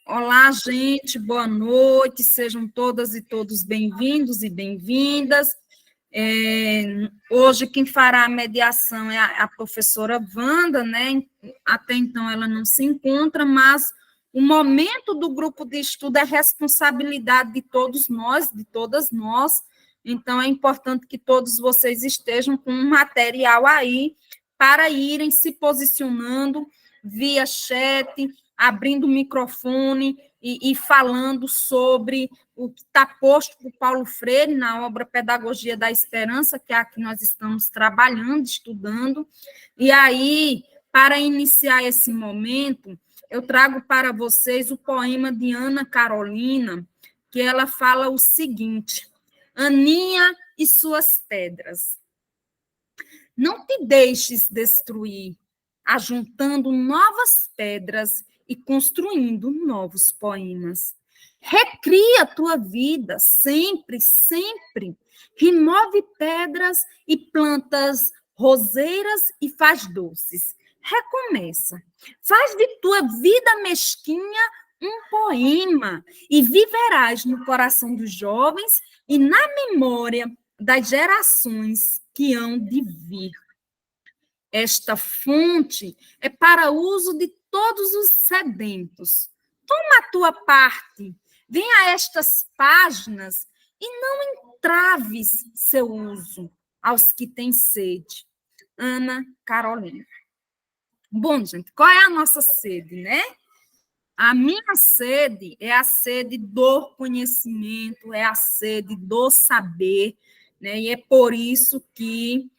Olá, gente, boa noite, sejam todas e todos bem-vindos e bem-vindas. Hoje quem fará a mediação é a professora Wanda, né? Até então ela não se encontra, mas o momento do grupo de estudo é responsabilidade de todos nós, de todas nós, então é importante que todos vocês estejam com um material aí para irem se posicionando via chat, abrindo o microfone e falando sobre o que está posto por Paulo Freire na obra Pedagogia da Esperança, que é a que nós estamos trabalhando, estudando. E aí, para iniciar esse momento, eu trago para vocês o poema de Ana Carolina, que ela fala o seguinte: Aninha e suas pedras. Não te deixes destruir, ajuntando novas pedras e construindo novos poemas. Recria a tua vida sempre, sempre. Remove pedras e plantas roseiras e faz doces. Recomeça. Faz de tua vida mesquinha um poema e viverás no coração dos jovens e na memória das gerações que hão de vir. Esta fonte é para uso de todos os sedentos. Toma a tua parte, vem a estas páginas e não entraves seu uso aos que têm sede. Ana Carolina. Bom, gente, qual é a nossa sede, né? A minha sede é a sede do conhecimento, é a sede do saber, né? E é por isso que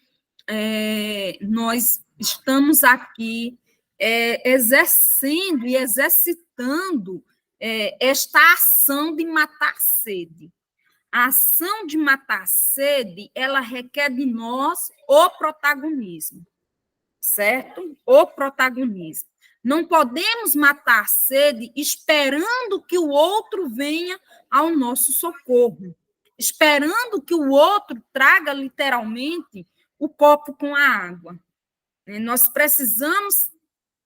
nós estamos aqui exercendo e exercitando esta ação de matar sede. A ação de matar sede, ela requer de nós o protagonismo, certo? O protagonismo. Não podemos matar a sede esperando que o outro venha ao nosso socorro, esperando que o outro traga literalmente o copo com a água. Nós precisamos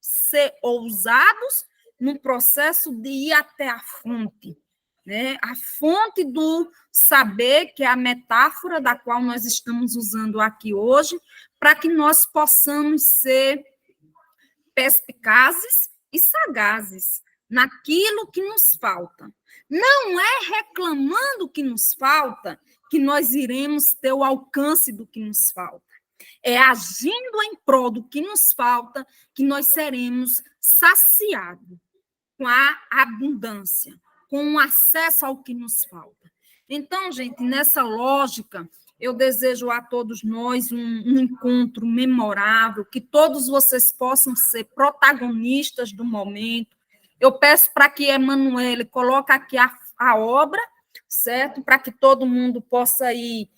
ser ousados no processo de ir até a fonte, né? A fonte do saber, que é a metáfora da qual nós estamos usando aqui hoje, para que nós possamos ser perspicazes e sagazes naquilo que nos falta. Não é reclamando o que nos falta que nós iremos ter o alcance do que nos falta. É agindo em prol do que nos falta que nós seremos saciados com a abundância, com o acesso ao que nos falta. Então, gente, nessa lógica, eu desejo a todos nós um encontro memorável, que todos vocês possam ser protagonistas do momento. Eu peço para que Emanuele coloque aqui a obra, certo? Para que todo mundo possa ir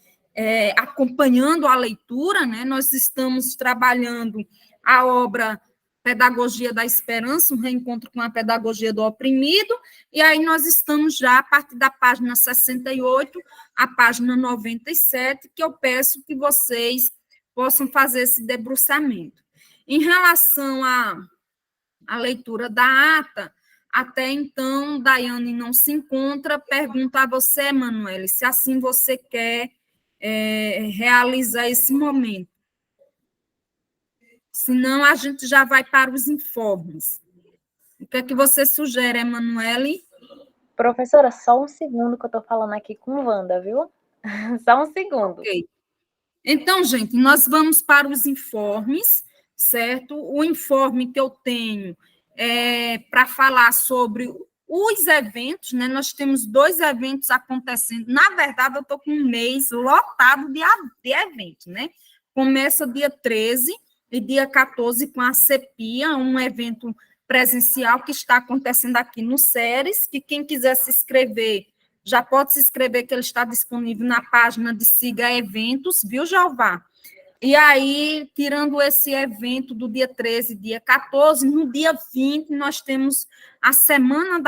acompanhando a leitura, né? Nós estamos trabalhando a obra Pedagogia da Esperança, um reencontro com a pedagogia do oprimido, e aí nós estamos já a partir da página 68, a página 97, que eu peço que vocês possam fazer esse debruçamento. Em relação à leitura da ata, até então, Daiane não se encontra, pergunto a você, Emanuele, se assim você quer realizar esse momento. Senão, a gente já vai para os informes. O que é que você sugere, Emanuele? Professora, só um segundo que eu estou falando aqui com Wanda, viu? Só um segundo. Ok. Então, gente, nós vamos para os informes, certo? O informe que eu tenho é para falar sobre os eventos, né? Nós temos 2 eventos acontecendo. Na verdade, eu estou com um mês lotado de eventos, né? Começa dia 13 e dia 14 com a CEPIA, um evento presencial que está acontecendo aqui no SERES, que quem quiser se inscrever, já pode se inscrever, que ele está disponível na página de Siga Eventos, viu, Jeová? E aí, tirando esse evento do dia 13 e dia 14, no dia 20, nós temos a Semana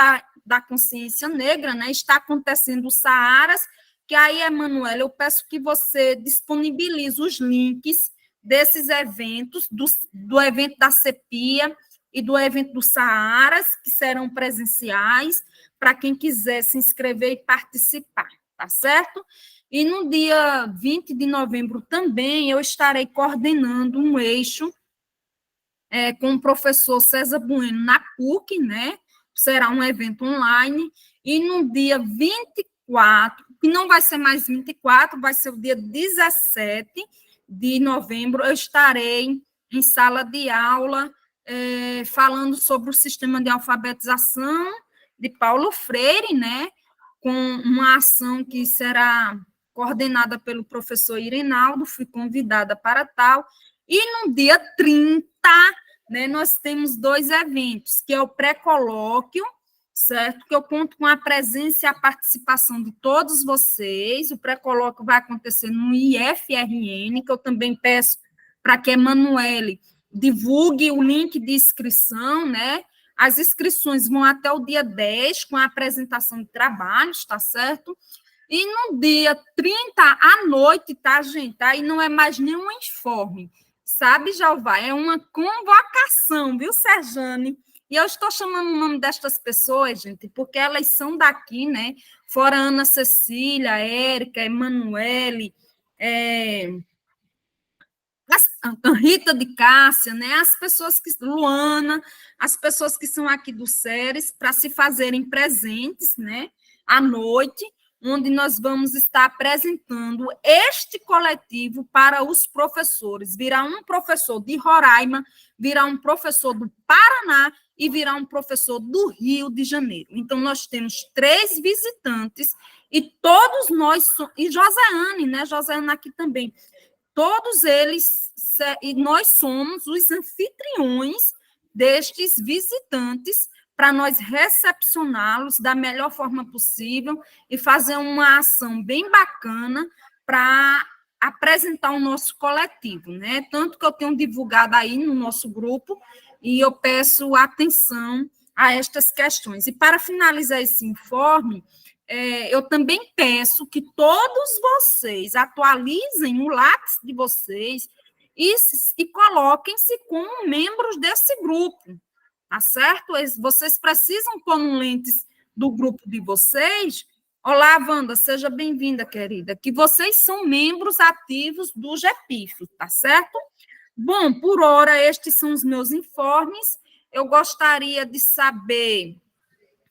da Consciência Negra, né? Está acontecendo o Saaras, que aí, Emanuela, eu peço que você disponibilize os links desses eventos, do evento da CEPIA e do evento do Saaras, que serão presenciais, para quem quiser se inscrever e participar, tá certo? E no dia 20 de novembro também eu estarei coordenando um eixo com o professor César Bueno na PUC, né? Será um evento online, e no dia 24, que não vai ser mais 24, vai ser o dia 17 de novembro, eu estarei em sala de aula falando sobre o sistema de alfabetização de Paulo Freire, né? Com uma ação que será coordenada pelo professor Irinaldo, fui convidada para tal, e no dia 30, né, nós temos 2 eventos, que é o pré-colóquio, certo? Que eu conto com a presença e a participação de todos vocês. O pré-colóquio vai acontecer no IFRN, que eu também peço para que a Emanuele divulgue o link de inscrição, né? As inscrições vão até o dia 10, com a apresentação de trabalhos, tá certo? E no dia 30, à noite, tá, gente? Aí não é mais nenhum informe, sabe, Jeová? É uma convocação, viu, Serjane? E eu estou chamando o nome destas pessoas, gente, porque elas são daqui, né? Fora Ana Cecília, Érica, Emanuele, a Rita de Cássia, né? As pessoas que... Luana, as pessoas que são aqui do SERES, para se fazerem presentes, né? À noite, onde nós vamos estar apresentando este coletivo para os professores. Virá um professor de Roraima, virá um professor do Paraná e virá um professor do Rio de Janeiro. Então, nós temos 3 visitantes e todos nós... E Joseane, né? Joseane aqui também. Todos eles, e nós somos os anfitriões destes visitantes, para nós recepcioná-los da melhor forma possível e fazer uma ação bem bacana para apresentar o nosso coletivo, né? Tanto que eu tenho divulgado aí no nosso grupo, e eu peço atenção a estas questões. E para finalizar esse informe, eu também peço que todos vocês atualizem o Lattes de vocês e coloquem-se como membros desse grupo, tá certo? Vocês precisam pôr no lentes do grupo de vocês. Olá, Wanda, seja bem-vinda, querida, que vocês são membros ativos do GEPIF, tá certo? Bom, por hora, estes são os meus informes. Eu gostaria de saber...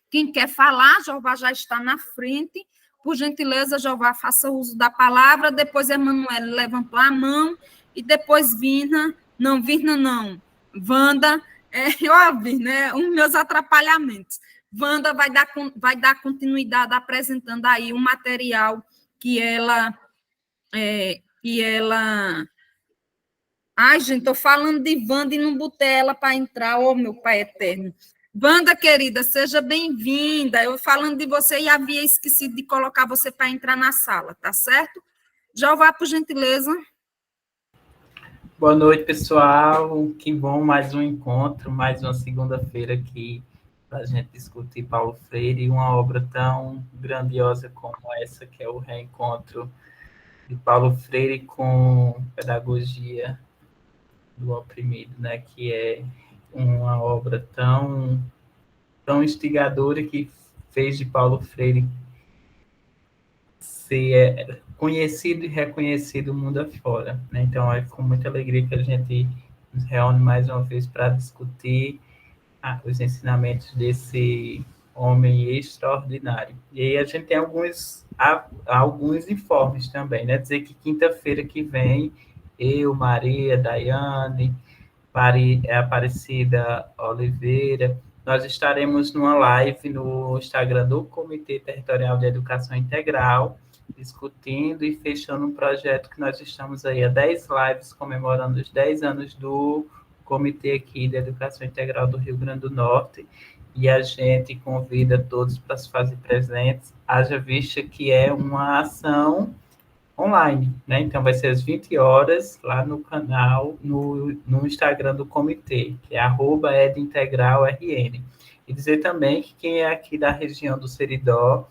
Quem quer falar, Jeová já está na frente. Por gentileza, Jeová, faça uso da palavra. Depois, Emanuele levantou a mão. E depois, Virna. Não, Virna não. Wanda, eu ouvi, né? Os meus atrapalhamentos. Wanda vai dar continuidade apresentando aí o material que ela... Ai, gente, estou falando de Wanda e não botei ela para entrar. Oh, meu Pai eterno. Wanda, querida, seja bem-vinda. Eu falando de você e havia esquecido de colocar você para entrar na sala, tá certo? Jeová, por gentileza. Boa noite, pessoal. Que bom, mais um encontro, mais uma segunda-feira aqui para a gente discutir Paulo Freire e uma obra tão grandiosa como essa, que é o reencontro de Paulo Freire com pedagogia do oprimido, né? Que é uma obra tão instigadora, que fez de Paulo Freire ser conhecido e reconhecido mundo afora, né? Então, é com muita alegria que a gente nos reúne mais uma vez para discutir os ensinamentos desse homem extraordinário. E aí a gente tem alguns informes também, né? Dizer que quinta-feira que vem, eu, Maria, Daiane, Aparecida Oliveira, nós estaremos numa live no Instagram do Comitê Territorial de Educação Integral, discutindo e fechando um projeto que nós estamos aí há 10 lives, comemorando os 10 anos do Comitê aqui de Educação Integral do Rio Grande do Norte, e a gente convida todos para se fazer presentes, haja vista que é uma ação online, né? Então, vai ser às 20 horas, lá no canal, no Instagram do comitê, que é @edintegralrn. E dizer também que quem é aqui da região do Seridó,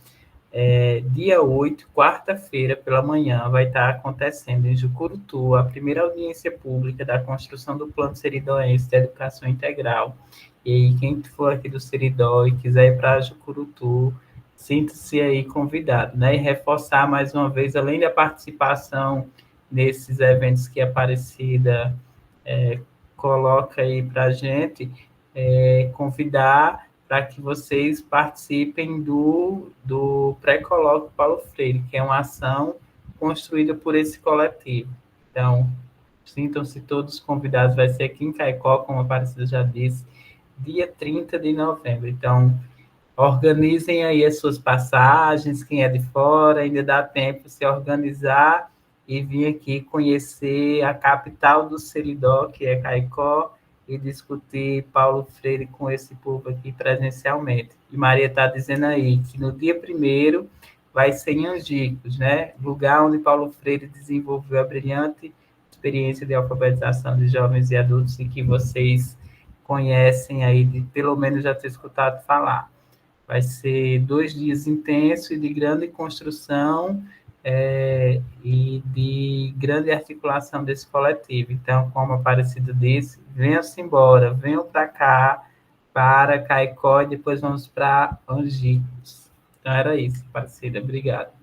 dia 8, quarta-feira, pela manhã, vai estar acontecendo em Jucurutu a primeira audiência pública da construção do Plano Seridoense de Educação Integral. E aí, quem for aqui do Seridó e quiser ir para Jucurutu, sinta-se aí convidado, né? E reforçar mais uma vez, além da participação nesses eventos que a Aparecida coloca aí para a gente, convidar para que vocês participem do Pré-Colóquio Paulo Freire, que é uma ação construída por esse coletivo. Então, sintam-se todos convidados, vai ser aqui em Caicó, como a Aparecida já disse, dia 30 de novembro. Então, organizem aí as suas passagens, quem é de fora, ainda dá tempo de se organizar e vir aqui conhecer a capital do Seridó, que é Caicó, e discutir Paulo Freire com esse povo aqui presencialmente. E Maria está dizendo aí que no dia 1º vai ser em Angicos, né? Lugar onde Paulo Freire desenvolveu a brilhante experiência de alfabetização de jovens e adultos e que vocês conhecem aí, de pelo menos já ter escutado falar. Vai ser 2 dias intensos e de grande construção e de grande articulação desse coletivo. Então, como a Aparecida disse, venham-se embora, venham para cá, para Caicó, e depois vamos para Angicos. Então, era isso, Aparecida. Obrigado.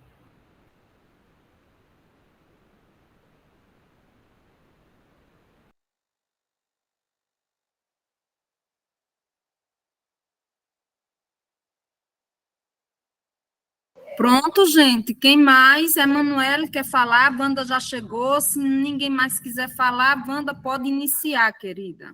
Pronto, gente. Quem mais? Emanuele quer falar? A Wanda já chegou. Se ninguém mais quiser falar, a Wanda pode iniciar, querida.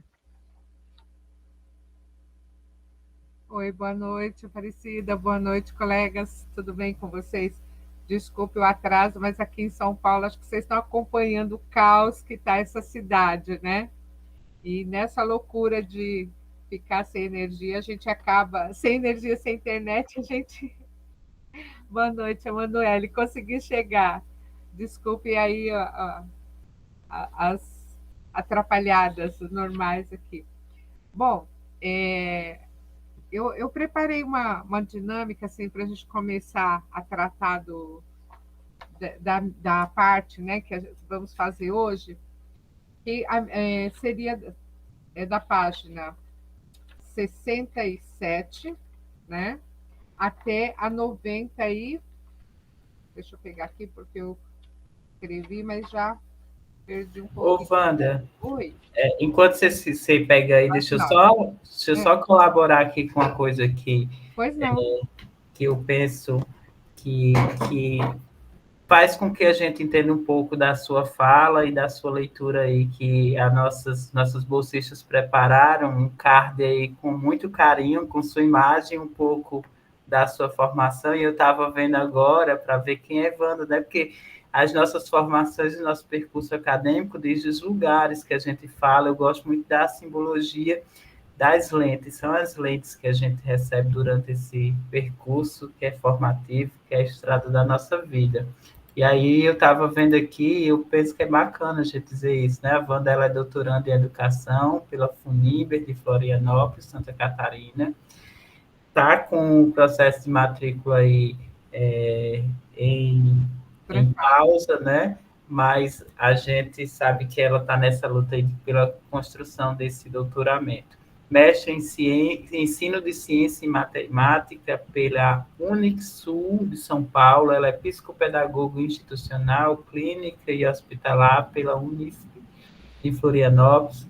Oi, boa noite, Aparecida. Boa noite, colegas. Tudo bem com vocês? Desculpe o atraso, mas aqui em São Paulo, acho que vocês estão acompanhando o caos que está essa cidade, né? E nessa loucura de ficar sem energia, a gente acaba sem energia, sem internet, a gente. Boa noite, Emanuele. Consegui chegar. Desculpe aí as atrapalhadas normais aqui. Bom, eu preparei uma dinâmica assim, para a gente começar a tratar da parte, né, que vamos fazer hoje, que seria da página 67, né, até a 90 e... Deixa eu pegar aqui, porque eu escrevi, mas já perdi um pouco. Ô, Wanda, Oi. Enquanto você pega aí, deixa eu só colaborar aqui com uma coisa que, Pois não. Que eu penso que faz com que a gente entenda um pouco da sua fala e da sua leitura aí, que nossos bolsistas prepararam um card aí com muito carinho, com sua imagem, um pouco da sua formação, e eu estava vendo agora para ver quem é Wanda, né? Porque as nossas formações e nosso percurso acadêmico, desde os lugares que a gente fala, eu gosto muito da simbologia das lentes, são as lentes que a gente recebe durante esse percurso que é formativo, que é a estrada da nossa vida. E aí eu estava vendo aqui, eu penso que é bacana a gente dizer isso, né? A Wanda, ela é doutoranda em Educação pela Funiber de Florianópolis, Santa Catarina, está com o processo de matrícula aí em pausa, né? Mas a gente sabe que ela está nessa luta aí pela construção desse doutoramento. Mestre em Ensino de Ciência e Matemática pela Unixul de São Paulo, ela é psicopedagoga institucional, clínica e hospitalar pela Unif de Florianópolis,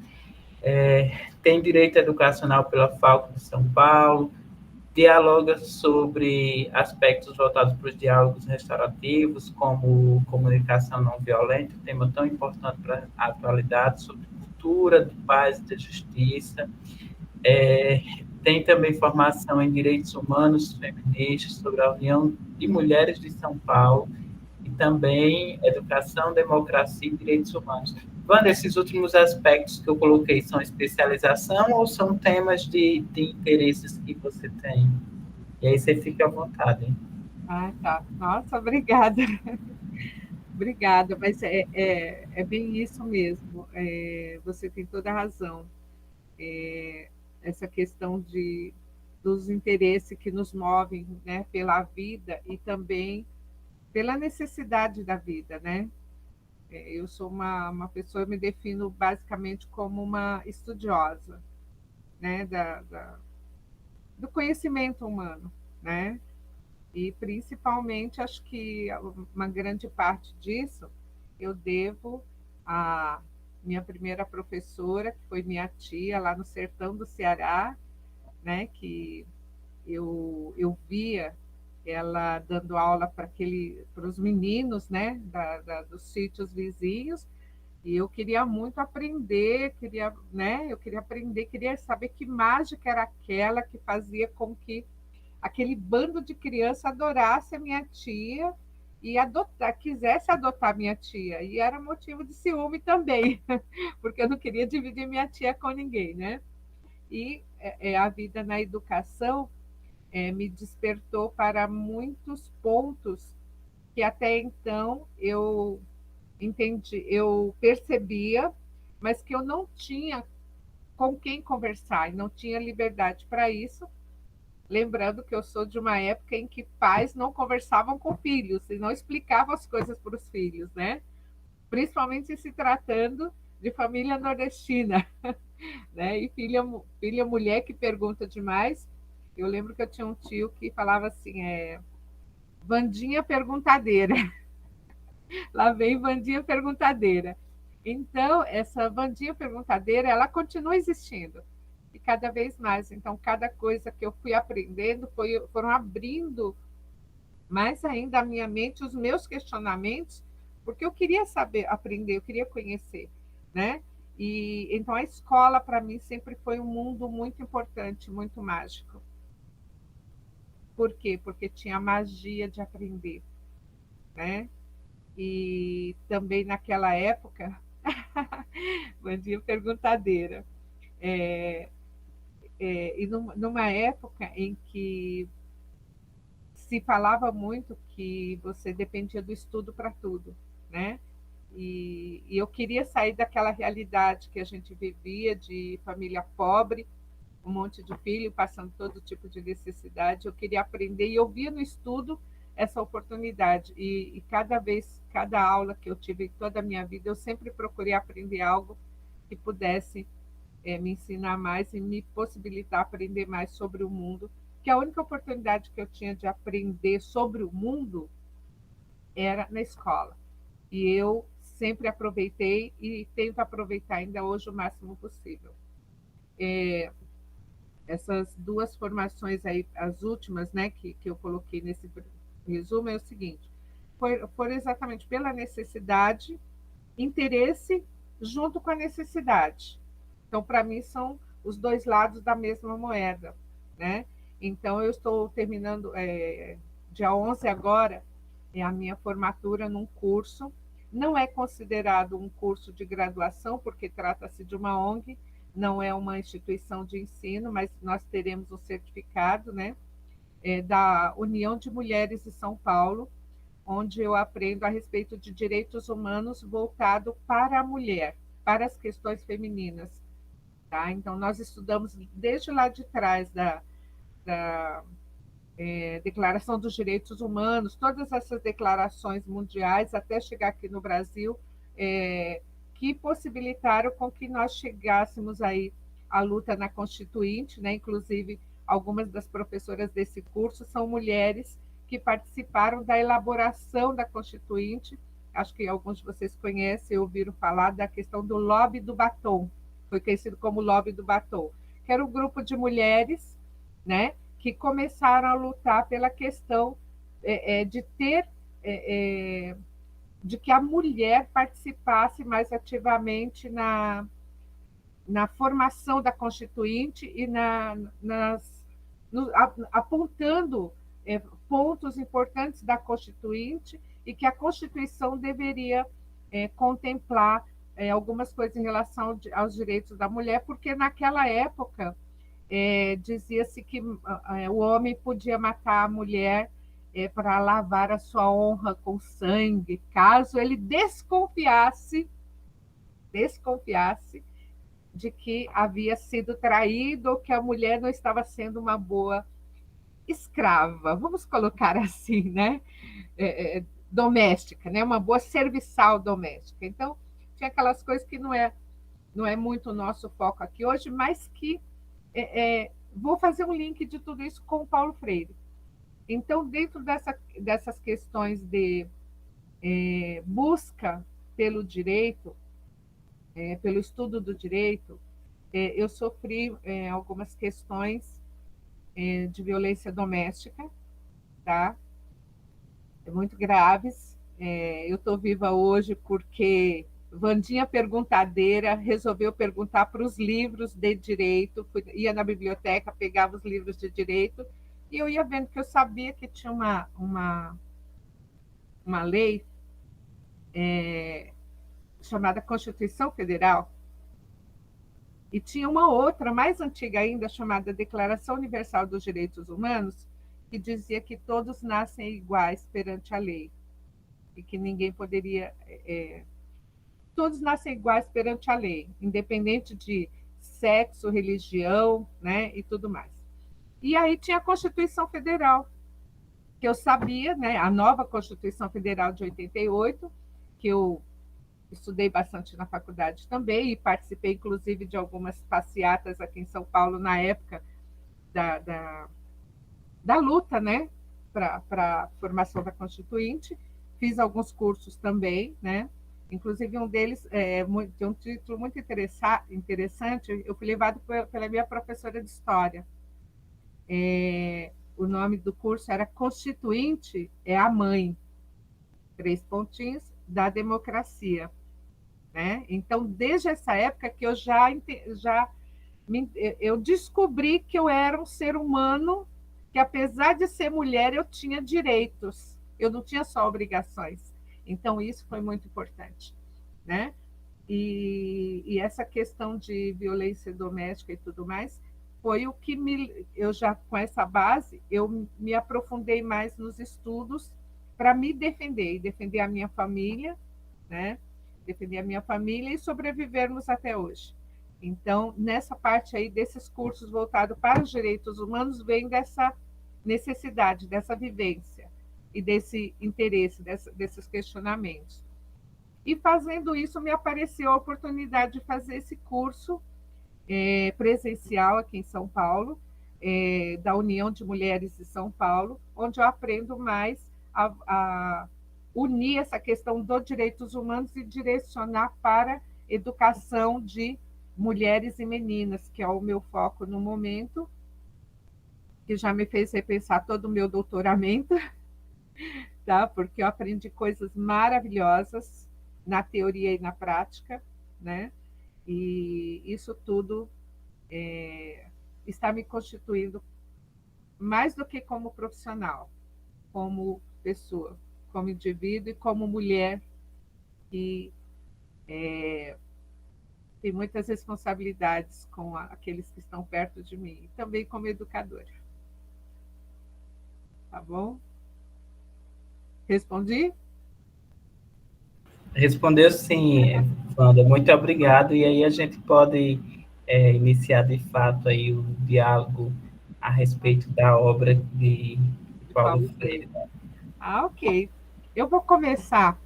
tem direito educacional pela FAUC de São Paulo, dialoga sobre aspectos voltados para os diálogos restaurativos, como comunicação não violenta, um tema tão importante para a atualidade, sobre cultura de paz e de justiça. Tem também formação em direitos humanos feministas, sobre a União de Mulheres de São Paulo, e também educação, democracia e direitos humanos. Wanda, esses últimos aspectos que eu coloquei são especialização ou são temas de interesses que você tem? E aí você fica à vontade, hein? Ah, tá. Nossa, obrigada. Obrigada, mas é bem isso mesmo. Você tem toda a razão. Essa questão dos interesses que nos movem, né, pela vida e também pela necessidade da vida, né? Eu sou uma pessoa, eu me defino basicamente como uma estudiosa. né, do conhecimento humano, né? E principalmente acho que uma grande parte disso eu devo à minha primeira professora, que foi minha tia lá no sertão do Ceará, né, que eu via ela dando aula para os meninos, né, dos sítios vizinhos, e eu queria muito aprender, eu queria aprender, queria saber que mágica era aquela que fazia com que aquele bando de criança adorasse a minha tia e quisesse adotar minha tia. E era motivo de ciúme também, porque eu não queria dividir minha tia com ninguém, né? E a vida na educação me despertou para muitos pontos que até então eu percebia, mas que eu não tinha com quem conversar e não tinha liberdade para isso. Lembrando que eu sou de uma época em que pais não conversavam com filhos e não explicavam as coisas para os filhos, né? Principalmente se tratando de família nordestina, né? E filha mulher que pergunta demais. Eu lembro que eu tinha um tio que falava assim, Vandinha perguntadeira. Lá vem Vandinha perguntadeira. Então, essa Vandinha perguntadeira, ela continua existindo. E cada vez mais. Então, cada coisa que eu fui aprendendo foram abrindo mais ainda a minha mente, os meus questionamentos, porque eu queria saber, aprender, eu queria conhecer, né? E então a escola para mim sempre foi um mundo muito importante, muito mágico. Por quê? Porque tinha a magia de aprender, né? E também naquela época, Vandinha perguntadeira, e numa época em que se falava muito que você dependia do estudo para tudo, né? E eu queria sair daquela realidade que a gente vivia de família pobre, um monte de filho passando todo tipo de necessidade. Eu queria aprender e eu via no estudo essa oportunidade. E cada aula que eu tive em toda a minha vida, eu sempre procurei aprender algo que pudesse me ensinar mais e me possibilitar aprender mais sobre o mundo, que a única oportunidade que eu tinha de aprender sobre o mundo era na escola. E eu sempre aproveitei e tento aproveitar ainda hoje o máximo possível. Essas duas formações aí, as últimas, né, que eu coloquei nesse resumo, é o seguinte: foi exatamente pela necessidade, interesse junto com a necessidade. Então, para mim, são os dois lados da mesma moeda, né? Então, eu estou terminando, dia 11 agora, é a minha formatura num curso. Não é considerado um curso de graduação, porque trata-se de uma ONG, não é uma instituição de ensino, mas nós teremos um certificado, né, da União de Mulheres de São Paulo, onde eu aprendo a respeito de direitos humanos voltado para a mulher, para as questões femininas. Tá? Então, nós estudamos desde lá de trás da Declaração dos Direitos Humanos, todas essas declarações mundiais, até chegar aqui no Brasil, que possibilitaram com que nós chegássemos aí à luta na Constituinte, né? Inclusive, algumas das professoras desse curso são mulheres que participaram da elaboração da Constituinte. Acho que alguns de vocês conhecem, ouviram falar da questão do lobby do batom, foi conhecido como lobby do batom, que era um grupo de mulheres, né, que começaram a lutar pela questão de ter, de que a mulher participasse mais ativamente na formação da Constituinte e apontando pontos importantes da Constituinte e que a Constituição deveria contemplar algumas coisas em relação aos direitos da mulher, porque naquela época dizia-se que o homem podia matar a mulher para lavar a sua honra com sangue, caso ele desconfiasse de que havia sido traído ou que a mulher não estava sendo uma boa escrava, vamos colocar assim, né? Doméstica, né? Uma boa serviçal doméstica. Então, tinha aquelas coisas que não é muito o nosso foco aqui hoje, mas que vou fazer um link de tudo isso com o Paulo Freire. Então, dentro dessas questões de busca pelo direito, pelo estudo do direito, eu sofri algumas questões de violência doméstica, tá? Muito graves. Eu estou viva hoje porque Vandinha Perguntadeira resolveu perguntar para os livros de direito, ia na biblioteca, pegava os livros de direito, e eu ia vendo que eu sabia que tinha uma lei chamada Constituição Federal, e tinha uma outra, mais antiga ainda, chamada Declaração Universal dos Direitos Humanos, que dizia que todos nascem iguais perante a lei, e que ninguém poderia... todos nascem iguais perante a lei, independente de sexo, religião, né, e tudo mais. E aí tinha a Constituição Federal, que eu sabia, né, a nova Constituição Federal de 88, que eu estudei bastante na faculdade também, e participei, inclusive, de algumas passeatas aqui em São Paulo, na época da luta, né, para a formação da Constituinte. Fiz alguns cursos também, né? Inclusive um deles tem um título muito interessante. Eu fui levado pela minha professora de História. O nome do curso era Constituinte é a Mãe, 3 pontinhos, da democracia. Né? Então, desde essa época que eu descobri que eu era um ser humano, que apesar de ser mulher, eu tinha direitos, eu não tinha só obrigações. Então, isso foi muito importante. Né? E essa questão de violência doméstica e tudo mais, foi o que eu já, com essa base, eu me aprofundei mais nos estudos para me defender, e defender a minha família, né? Defender a minha família e sobrevivermos até hoje. Então, nessa parte aí desses cursos voltados para os direitos humanos, vem dessa necessidade, dessa vivência e desse interesse, desses questionamentos. E fazendo isso, me apareceu a oportunidade de fazer esse curso presencial aqui em São Paulo, da União de Mulheres de São Paulo, onde eu aprendo mais a unir essa questão dos direitos humanos e direcionar para educação de mulheres e meninas, que é o meu foco no momento, que já me fez repensar todo o meu doutoramento, tá? Porque eu aprendi coisas maravilhosas na teoria e na prática, né? E isso tudo está me constituindo mais do que como profissional, como pessoa, como indivíduo e como mulher que tem muitas responsabilidades com aqueles que estão perto de mim, e também como educadora. Tá bom? Respondi? Respondeu sim, Wanda. Muito obrigado. E aí a gente pode iniciar de fato aí o diálogo a respeito da obra de Paulo Freire. Ok. Eu vou começar.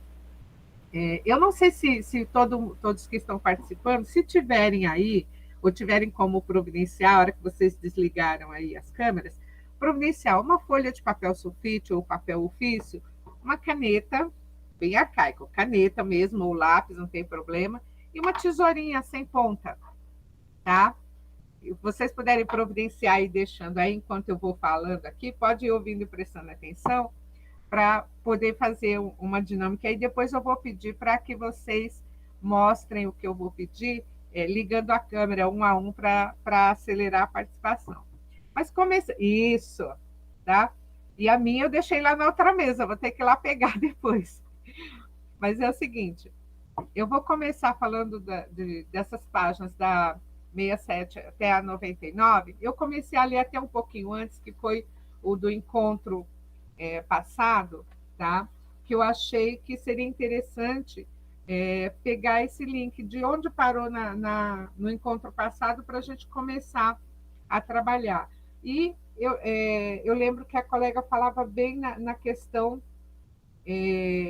Eu não sei se todos que estão participando, se tiverem aí, ou tiverem como providenciar, a hora que vocês desligaram aí as câmeras, providenciar uma folha de papel sulfite ou papel ofício, uma caneta, bem arcaico, caneta mesmo, ou lápis, não tem problema, e uma tesourinha sem ponta, tá? E vocês puderem providenciar e deixando aí, enquanto eu vou falando aqui, pode ir ouvindo e prestando atenção, para poder fazer uma dinâmica. E depois eu vou pedir para que vocês mostrem o que eu vou pedir, ligando a câmera um a um para acelerar a participação. Mas começa... Isso, tá? E a minha eu deixei lá na outra mesa, vou ter que ir lá pegar depois. Mas é o seguinte, eu vou começar falando dessas páginas da 67 até a 99. Eu comecei a ler até um pouquinho antes, que foi o do encontro passado, tá? Que eu achei que seria interessante pegar esse link de onde parou no encontro passado para a gente começar a trabalhar. E eu lembro que a colega falava bem na questão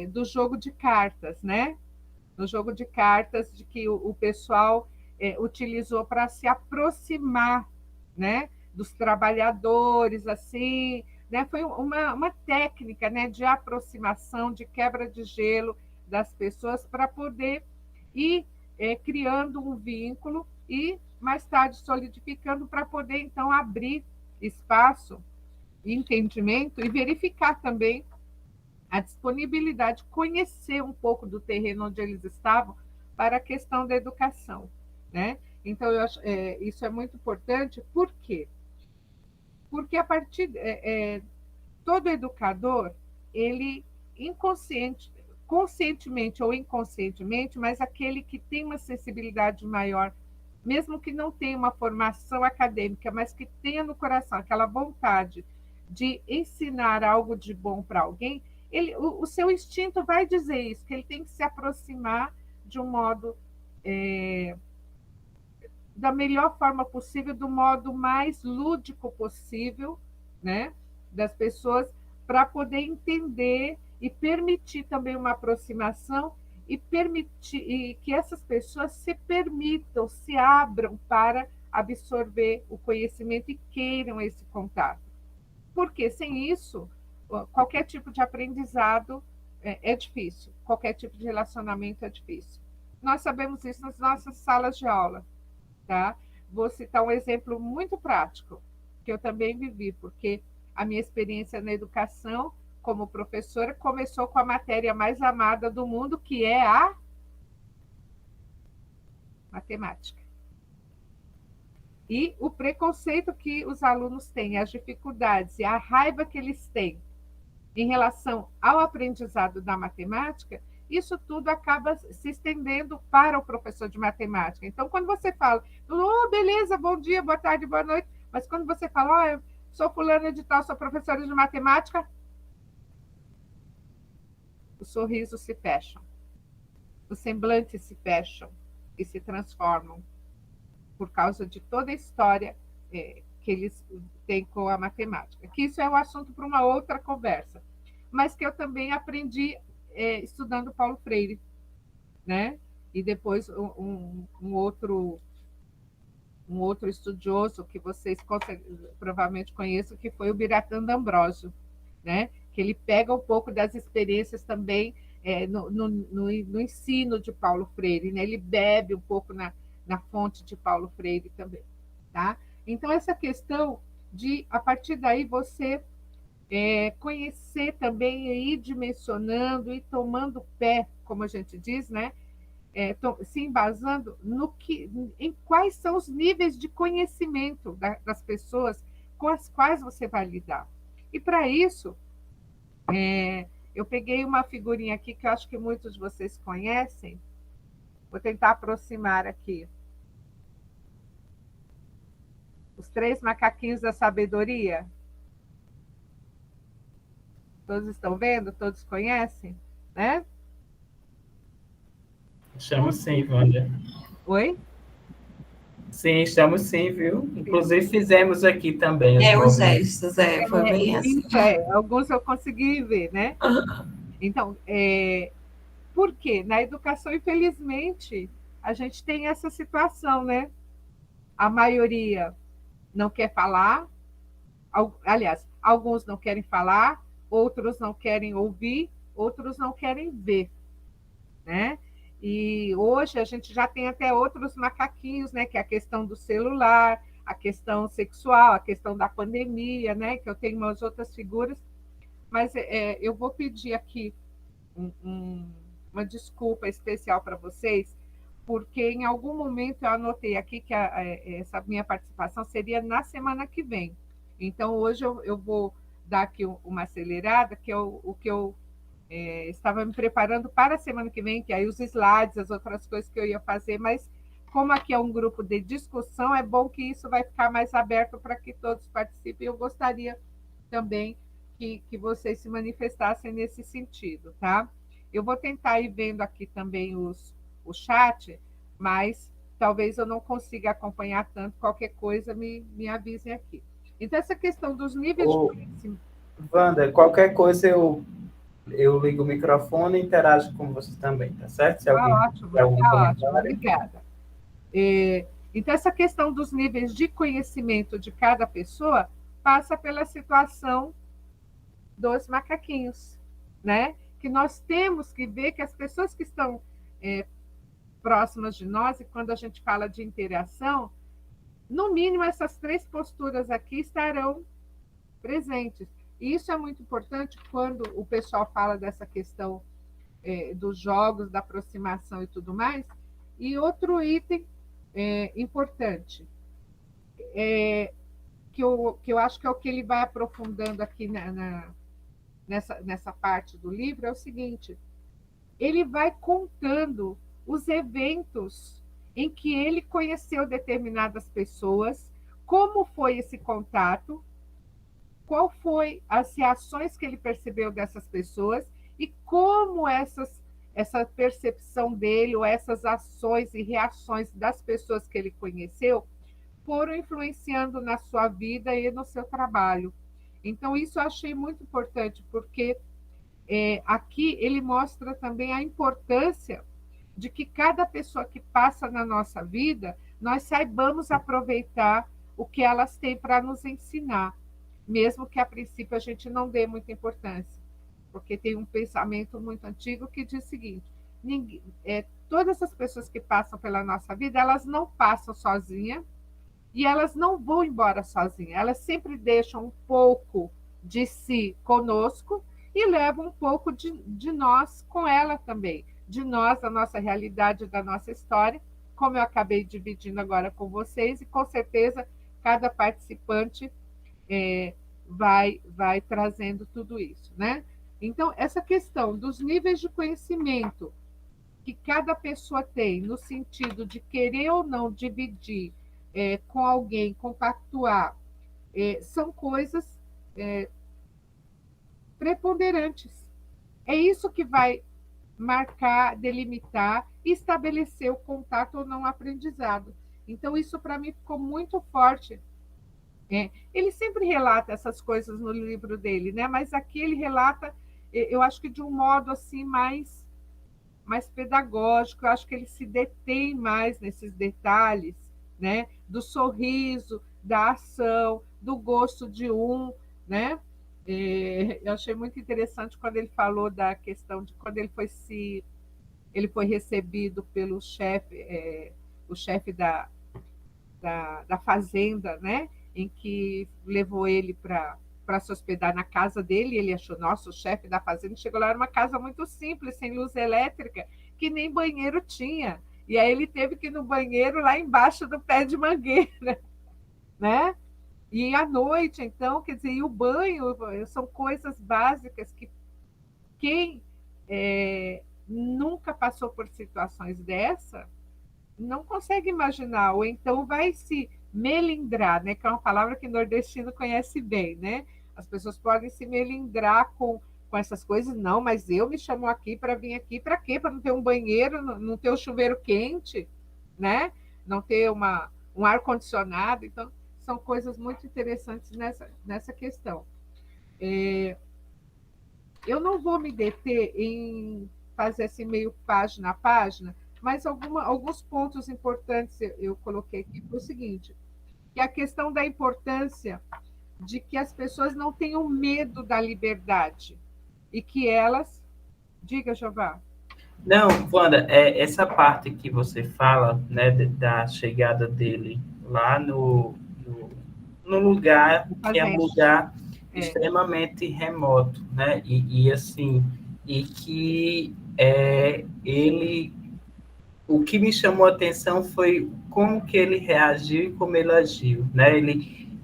do jogo de cartas, né? No jogo de cartas, de que o pessoal utilizou para se aproximar, né, dos trabalhadores, assim, né, foi uma técnica, né, de aproximação, de quebra de gelo das pessoas para poder ir criando um vínculo e, mais tarde, solidificando para poder, então, abrir espaço, entendimento e verificar também a disponibilidade, conhecer um pouco do terreno onde eles estavam para a questão da educação, né? Então, eu acho, isso é muito importante. Por quê? Porque a partir todo educador, ele conscientemente ou inconscientemente, mas aquele que tem uma sensibilidade maior, mesmo que não tenha uma formação acadêmica, mas que tenha no coração aquela vontade de ensinar algo de bom para alguém, o seu instinto vai dizer isso, que ele tem que se aproximar de um modo da melhor forma possível, do modo mais lúdico possível, né, das pessoas, para poder entender e permitir também uma aproximação e permitir que essas pessoas se permitam, se abram para absorver o conhecimento e queiram esse contato. Porque sem isso, qualquer tipo de aprendizado é difícil, qualquer tipo de relacionamento é difícil. Nós sabemos isso nas nossas salas de aula. Tá? Vou citar um exemplo muito prático, que eu também vivi, porque a minha experiência na educação, como professora, começou com a matéria mais amada do mundo, que é a matemática. E o preconceito que os alunos têm, as dificuldades e a raiva que eles têm em relação ao aprendizado da matemática, isso tudo acaba se estendendo para o professor de matemática. Então, quando você fala, oh, beleza, bom dia, boa tarde, boa noite, mas quando você fala, oh, eu sou fulana de tal, sou professora de matemática, os sorrisos se fecham, os semblantes se fecham e se transformam por causa de toda a história que eles têm com a matemática. Que isso é um assunto para uma outra conversa, mas que eu também aprendi estudando Paulo Freire, né? E depois um outro estudioso que vocês provavelmente conheçam, que foi o Biratan D'Ambrosio, né? Que ele pega um pouco das experiências também no ensino de Paulo Freire, né? Ele bebe um pouco na fonte de Paulo Freire também, tá? Então, essa questão de, a partir daí, você conhecer também e ir dimensionando e tomando pé, como a gente diz, né? Se embasando em quais são os níveis de conhecimento das pessoas com as quais você vai lidar. E, para isso, eu peguei uma figurinha aqui que eu acho que muitos de vocês conhecem. Vou tentar aproximar aqui. Os 3 macaquinhos da sabedoria. Todos estão vendo? Todos conhecem? Né? Estamos sim, Wanda. Oi? Sim, estamos sim, viu? Inclusive fizemos aqui também os gestos, foi bem assim. Alguns eu consegui ver, né? Então, por quê? Na educação, infelizmente, a gente tem essa situação, né? A maioria não quer falar, aliás, alguns não querem falar, outros não querem ouvir, outros não querem ver, né? E hoje a gente já tem até outros macaquinhos, né? Que é a questão do celular, a questão sexual, a questão da pandemia, né? Que eu tenho umas outras figuras, mas eu vou pedir aqui uma desculpa especial para vocês, porque em algum momento eu anotei aqui que essa minha participação seria na semana que vem. Então, hoje eu vou dar aqui uma acelerada, que é o que eu estava me preparando para a semana que vem, que aí os slides, as outras coisas que eu ia fazer, mas como aqui é um grupo de discussão, é bom que isso vai ficar mais aberto para que todos participem. Eu gostaria também que vocês se manifestassem nesse sentido, tá? Eu vou tentar ir vendo aqui também o chat, mas talvez eu não consiga acompanhar tanto, qualquer coisa me avisem aqui. Então, essa questão dos níveis de conhecimento... Wanda, qualquer coisa eu ligo o microfone e interajo com você também, tá certo? Se alguém ótimo, obrigada. Então, essa questão dos níveis de conhecimento de cada pessoa passa pela situação dos macaquinhos, né? Que nós temos que ver que as pessoas que estão próximas de nós, e quando a gente fala de interação, no mínimo essas 3 posturas aqui estarão presentes. E isso é muito importante quando o pessoal fala dessa questão dos jogos, da aproximação e tudo mais. E outro item importante, que eu acho que é o que ele vai aprofundando aqui nessa parte do livro, é o seguinte: ele vai contando os eventos em que ele conheceu determinadas pessoas, como foi esse contato, qual foi as reações que ele percebeu dessas pessoas e como essa percepção dele, ou essas ações e reações das pessoas que ele conheceu, foram influenciando na sua vida e no seu trabalho. Então, isso eu achei muito importante, porque aqui ele mostra também a importância de que cada pessoa que passa na nossa vida, nós saibamos aproveitar o que elas têm para nos ensinar, mesmo que a princípio a gente não dê muita importância, porque tem um pensamento muito antigo que diz o seguinte: todas as pessoas que passam pela nossa vida, elas não passam sozinhas e elas não vão embora sozinhas, elas sempre deixam um pouco de si conosco e levam um pouco de nós com ela também, de nós, da nossa realidade, da nossa história, como eu acabei dividindo agora com vocês, e com certeza cada participante vai trazendo tudo isso, né? Então, essa questão dos níveis de conhecimento que cada pessoa tem, no sentido de querer ou não dividir com alguém, compactuar, são coisas preponderantes. É isso que vai marcar, delimitar e estabelecer o contato ou não aprendizado. Então, isso para mim ficou muito forte. Ele sempre relata essas coisas no livro dele, né? Mas aqui ele relata, eu acho que de um modo assim mais pedagógico. Eu acho que ele se detém mais nesses detalhes, né? Do sorriso, da ação, do gosto de um, né? Eu achei muito interessante quando ele falou da questão de quando ele foi recebido pelo chefe, o chefe da fazenda, né? Em que levou ele para se hospedar na casa dele. Ele achou, nossa, o chefe da fazenda chegou lá, era uma casa muito simples, sem luz elétrica, que nem banheiro tinha. E aí ele teve que ir no banheiro lá embaixo do pé de mangueira, né? E à noite, então, quer dizer, e o banho são coisas básicas que quem nunca passou por situações dessa não consegue imaginar, ou então vai se melindrar, né? Que é uma palavra que o nordestino conhece bem, né? As pessoas podem se melindrar com essas coisas. Não, mas eu me chamo aqui para vir aqui para quê? Para não ter um banheiro, não ter um chuveiro quente, né? Não ter um ar-condicionado. Então, são coisas muito interessantes nessa questão. Eu não vou me deter em fazer assim meio página a página, mas alguns pontos importantes eu coloquei aqui. Foi o seguinte, que a questão da importância de que as pessoas não tenham medo da liberdade e que elas... Diga, Jeová. Não, Wanda, essa parte que você fala, né, da chegada dele lá no lugar que é um lugar extremamente remoto, né, e assim, e que ele... O que me chamou a atenção foi como que ele reagiu e como ele agiu, né?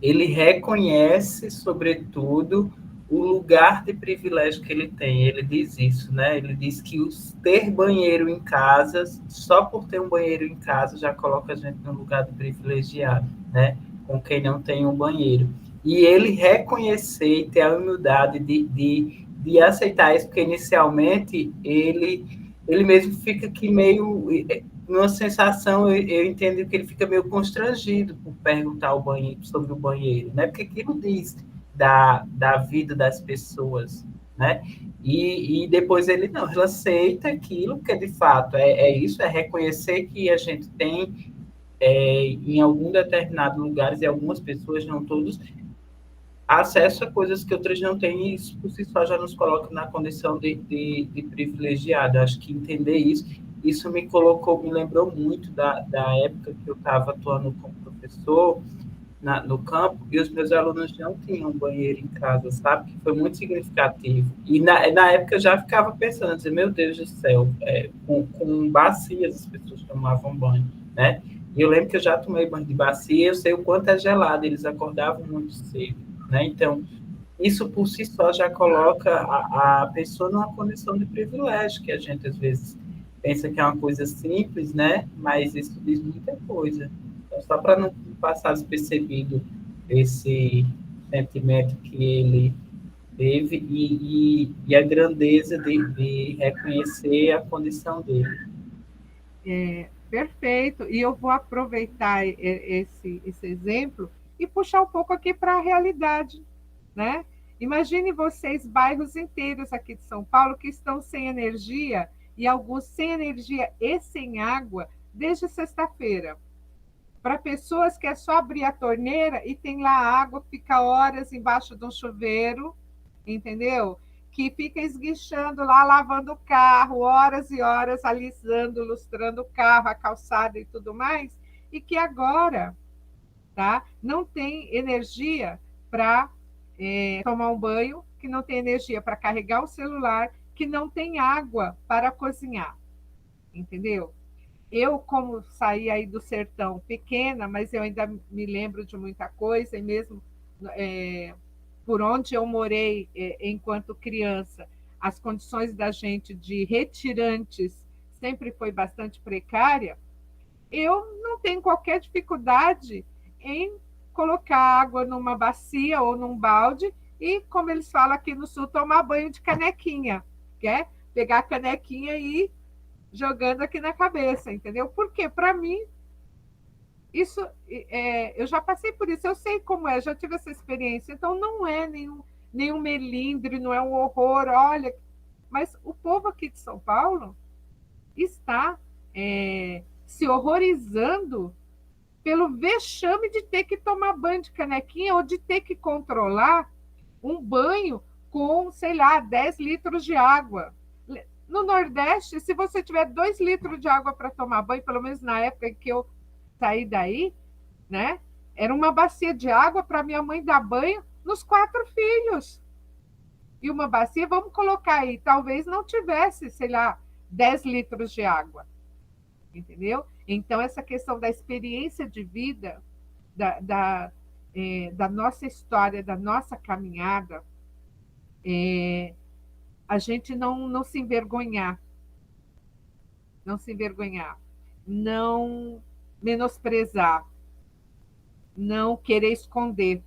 Ele reconhece, sobretudo, o lugar de privilégio que ele tem. Ele diz isso, né? Ele diz que ter banheiro em casa, só por ter um banheiro em casa, já coloca a gente num lugar de privilegiado, né? Com quem não tem um banheiro. E ele reconhecer e ter a humildade de aceitar isso, porque inicialmente ele mesmo fica aqui meio, numa sensação, eu entendo que ele fica meio constrangido por perguntar sobre o banheiro, né? Porque aquilo diz da vida das pessoas, né? E depois ele aceita aquilo, porque de fato é isso, é reconhecer que a gente tem em algum determinado lugares, e algumas pessoas, não todos, acesso a coisas que outras não têm, e isso por si só já nos coloca na condição de privilegiado. Acho que entender isso me lembrou muito da época que eu estava atuando como professor no campo, e os meus alunos não tinham banheiro em casa, sabe? Que foi muito significativo. E na época eu já ficava pensando, dizer, meu Deus do céu, com bacias as pessoas tomavam banho, né? E eu lembro que eu já tomei banho de bacia, eu sei o quanto é gelado, eles acordavam muito cedo, né? Então, isso por si só já coloca a pessoa numa condição de privilégio, que a gente às vezes pensa que é uma coisa simples, né? Mas isso diz muita coisa. Então, só para não passar despercebido esse sentimento que ele teve e a grandeza de reconhecer a condição dele. Perfeito. E eu vou aproveitar esse exemplo e puxar um pouco aqui para a realidade, né? Imagine vocês, bairros inteiros aqui de São Paulo que estão sem energia, e alguns sem energia e sem água desde sexta-feira. Para pessoas que é só abrir a torneira e tem lá água, fica horas embaixo de um chuveiro, entendeu? Que fica esguichando lá, lavando o carro, horas e horas, alisando, lustrando o carro, a calçada e tudo mais, e que agora, tá, não tem energia para tomar um banho, que não tem energia para carregar o celular, que não tem água para cozinhar, entendeu? Eu, como saí aí do sertão pequena, mas eu ainda me lembro de muita coisa, e mesmo por onde eu morei enquanto criança, as condições da gente de retirantes sempre foi bastante precária, eu não tenho qualquer dificuldade em colocar água numa bacia ou num balde e, como eles falam aqui no sul, tomar banho de canequinha, quer? Pegar a canequinha e ir jogando aqui na cabeça, entendeu? Porque, para mim, isso eu já passei por isso, eu sei como é, já tive essa experiência, então não é nenhum melindre, não é um horror, olha, mas o povo aqui de São Paulo está se horrorizando pelo vexame de ter que tomar banho de canequinha ou de ter que controlar um banho com, sei lá, 10 litros de água. No Nordeste, se você tiver 2 litros de água para tomar banho, pelo menos na época em que eu saí daí, né? Era uma bacia de água para minha mãe dar banho nos 4 filhos. E uma bacia, vamos colocar aí, talvez não tivesse, sei lá, 10 litros de água. Entendeu? Então, essa questão da experiência de vida, da nossa história, da nossa caminhada, a gente não se envergonhar, não menosprezar, não querer esconder.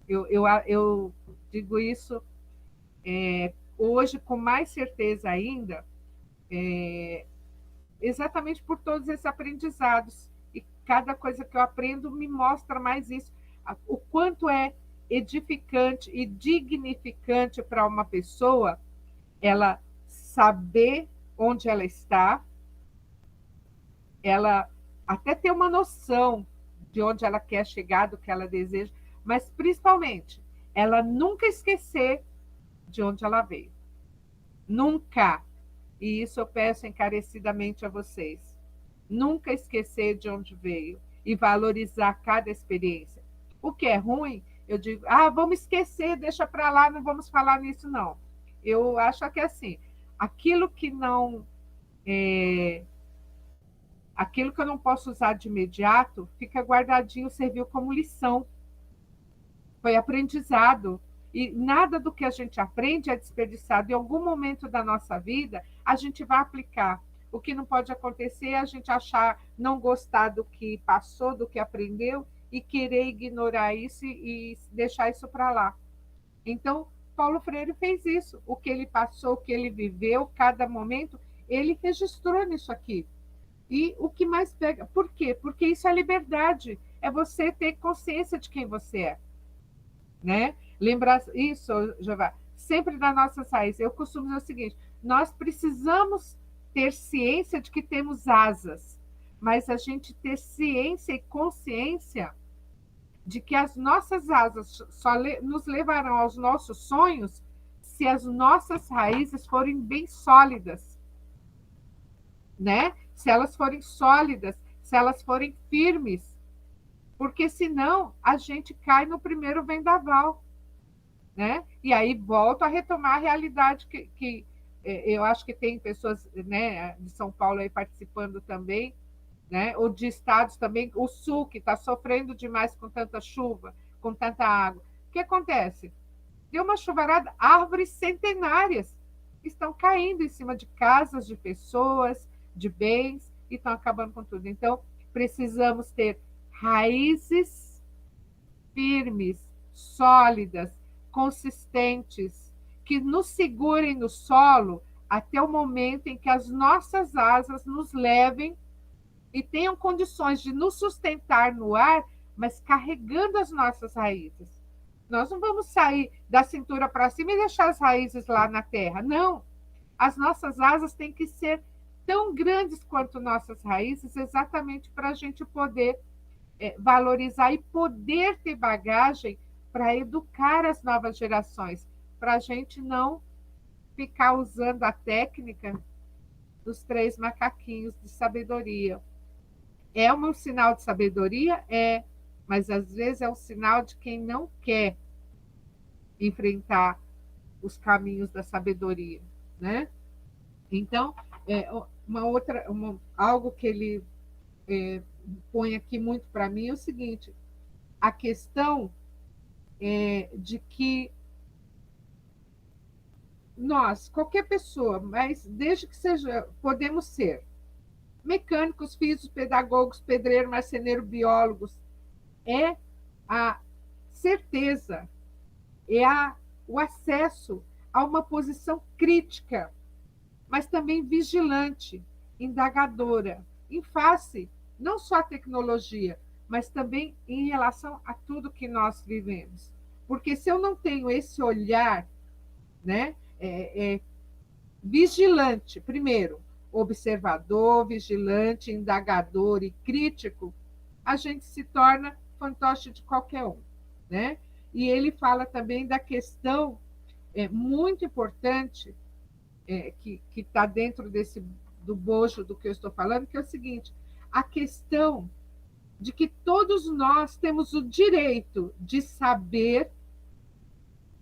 Eu digo isso hoje com mais certeza ainda, exatamente por todos esses aprendizados. E cada coisa que eu aprendo me mostra mais isso, o quanto é edificante e dignificante para uma pessoa ela saber onde ela está, ela até ter uma noção de onde ela quer chegar, do que ela deseja, mas principalmente ela nunca esquecer de onde ela veio. Nunca. E isso eu peço encarecidamente a vocês. Nunca esquecer de onde veio e valorizar cada experiência. O que é ruim, eu digo, vamos esquecer, deixa para lá, não vamos falar nisso, não. Eu acho que assim, aquilo que eu não posso usar de imediato, fica guardadinho, serviu como lição. Foi aprendizado. E nada do que a gente aprende é desperdiçado. Em algum momento da nossa vida, a gente vai aplicar. O que não pode acontecer é a gente achar, não gostar do que passou, do que aprendeu, e querer ignorar isso e deixar isso para lá. Então, Paulo Freire fez isso. O que ele passou, o que ele viveu, cada momento, ele registrou nisso aqui. E o que mais pega... Por quê? Porque isso é liberdade. É você ter consciência de quem você é. Né? Lembrar isso, Jeová, sempre das nossas raízes. Eu costumo dizer o seguinte: nós precisamos ter ciência de que temos asas, mas a gente ter ciência e consciência de que as nossas asas só nos levarão aos nossos sonhos se as nossas raízes forem bem sólidas, né? Se elas forem sólidas, se elas forem firmes, porque senão a gente cai no primeiro vendaval, né? E aí volto a retomar a realidade que eu acho que tem pessoas, né, de São Paulo aí participando também, né? Ou de estados também, o sul, que está sofrendo demais com tanta chuva, com tanta água. O que acontece? Deu uma chuvarada, árvores centenárias estão caindo em cima de casas, de pessoas, de bens, e estão acabando com tudo. Então, precisamos ter raízes firmes, sólidas, consistentes, que nos segurem no solo até o momento em que as nossas asas nos levem e tenham condições de nos sustentar no ar, mas carregando as nossas raízes. Nós não vamos sair da cintura para cima e deixar as raízes lá na terra. Não. As nossas asas têm que ser tão grandes quanto nossas raízes, exatamente para a gente poder valorizar e poder ter bagagem para educar as novas gerações, para a gente não ficar usando a técnica dos 3 macaquinhos de sabedoria. É um sinal de sabedoria? É, mas às vezes é um sinal de quem não quer enfrentar os caminhos da sabedoria, né? Então, algo que ele põe aqui muito para mim é o seguinte: a questão de que nós, qualquer pessoa, mas desde que seja, podemos ser mecânicos, físicos, pedagogos, pedreiro, marceneiro, biólogos, é a certeza, o acesso a uma posição crítica, mas também vigilante, indagadora, em face não só à tecnologia, mas também em relação a tudo que nós vivemos. Porque se eu não tenho esse olhar, né, vigilante, primeiro, observador, vigilante, indagador e crítico, a gente se torna fantoche de qualquer um, né? E ele fala também da questão muito importante que está dentro do bojo do que eu estou falando, que é o seguinte: a questão de que todos nós temos o direito de saber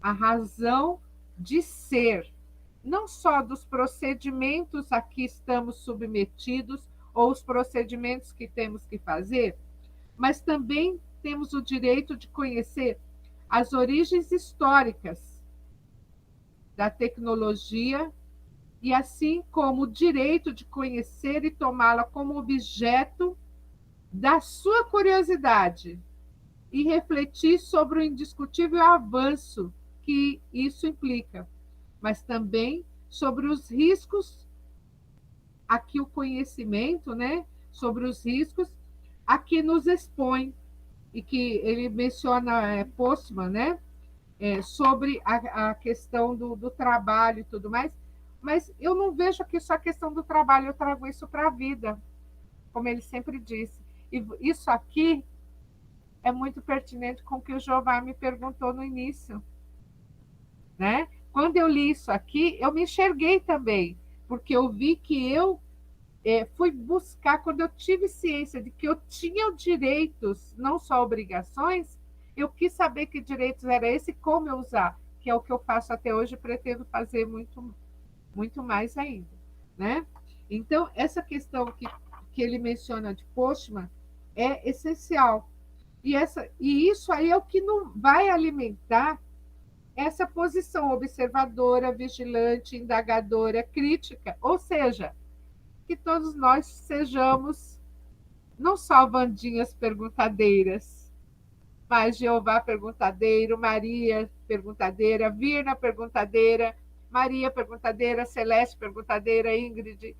a razão de ser, não só dos procedimentos a que estamos submetidos ou os procedimentos que temos que fazer, mas também temos o direito de conhecer as origens históricas da tecnologia e assim como o direito de conhecer e tomá-la como objeto da sua curiosidade e refletir sobre o indiscutível avanço que isso implica, mas também sobre os riscos a que o conhecimento, né, sobre os riscos a que nos expõe, e que ele menciona Postman, né, sobre a questão do trabalho e tudo mais, mas eu não vejo aqui só a questão do trabalho, eu trago isso para a vida, como ele sempre disse. E isso aqui é muito pertinente com o que o Jeová me perguntou no início, né? Quando eu li isso aqui, eu me enxerguei também, porque eu vi que eu fui buscar, quando eu tive ciência de que eu tinha direitos, não só obrigações, eu quis saber que direitos era esse e como eu usar, que é o que eu faço até hoje e pretendo fazer muito, muito mais ainda, né? Então, essa questão que ele menciona de Postman é essencial. E isso aí é o que não vai alimentar essa posição observadora, vigilante, indagadora, crítica, ou seja, que todos nós sejamos não só Vandinhas perguntadeiras, mas Jeová perguntadeiro, Maria perguntadeira, Virna perguntadeira, Maria perguntadeira, Celeste perguntadeira, Ingrid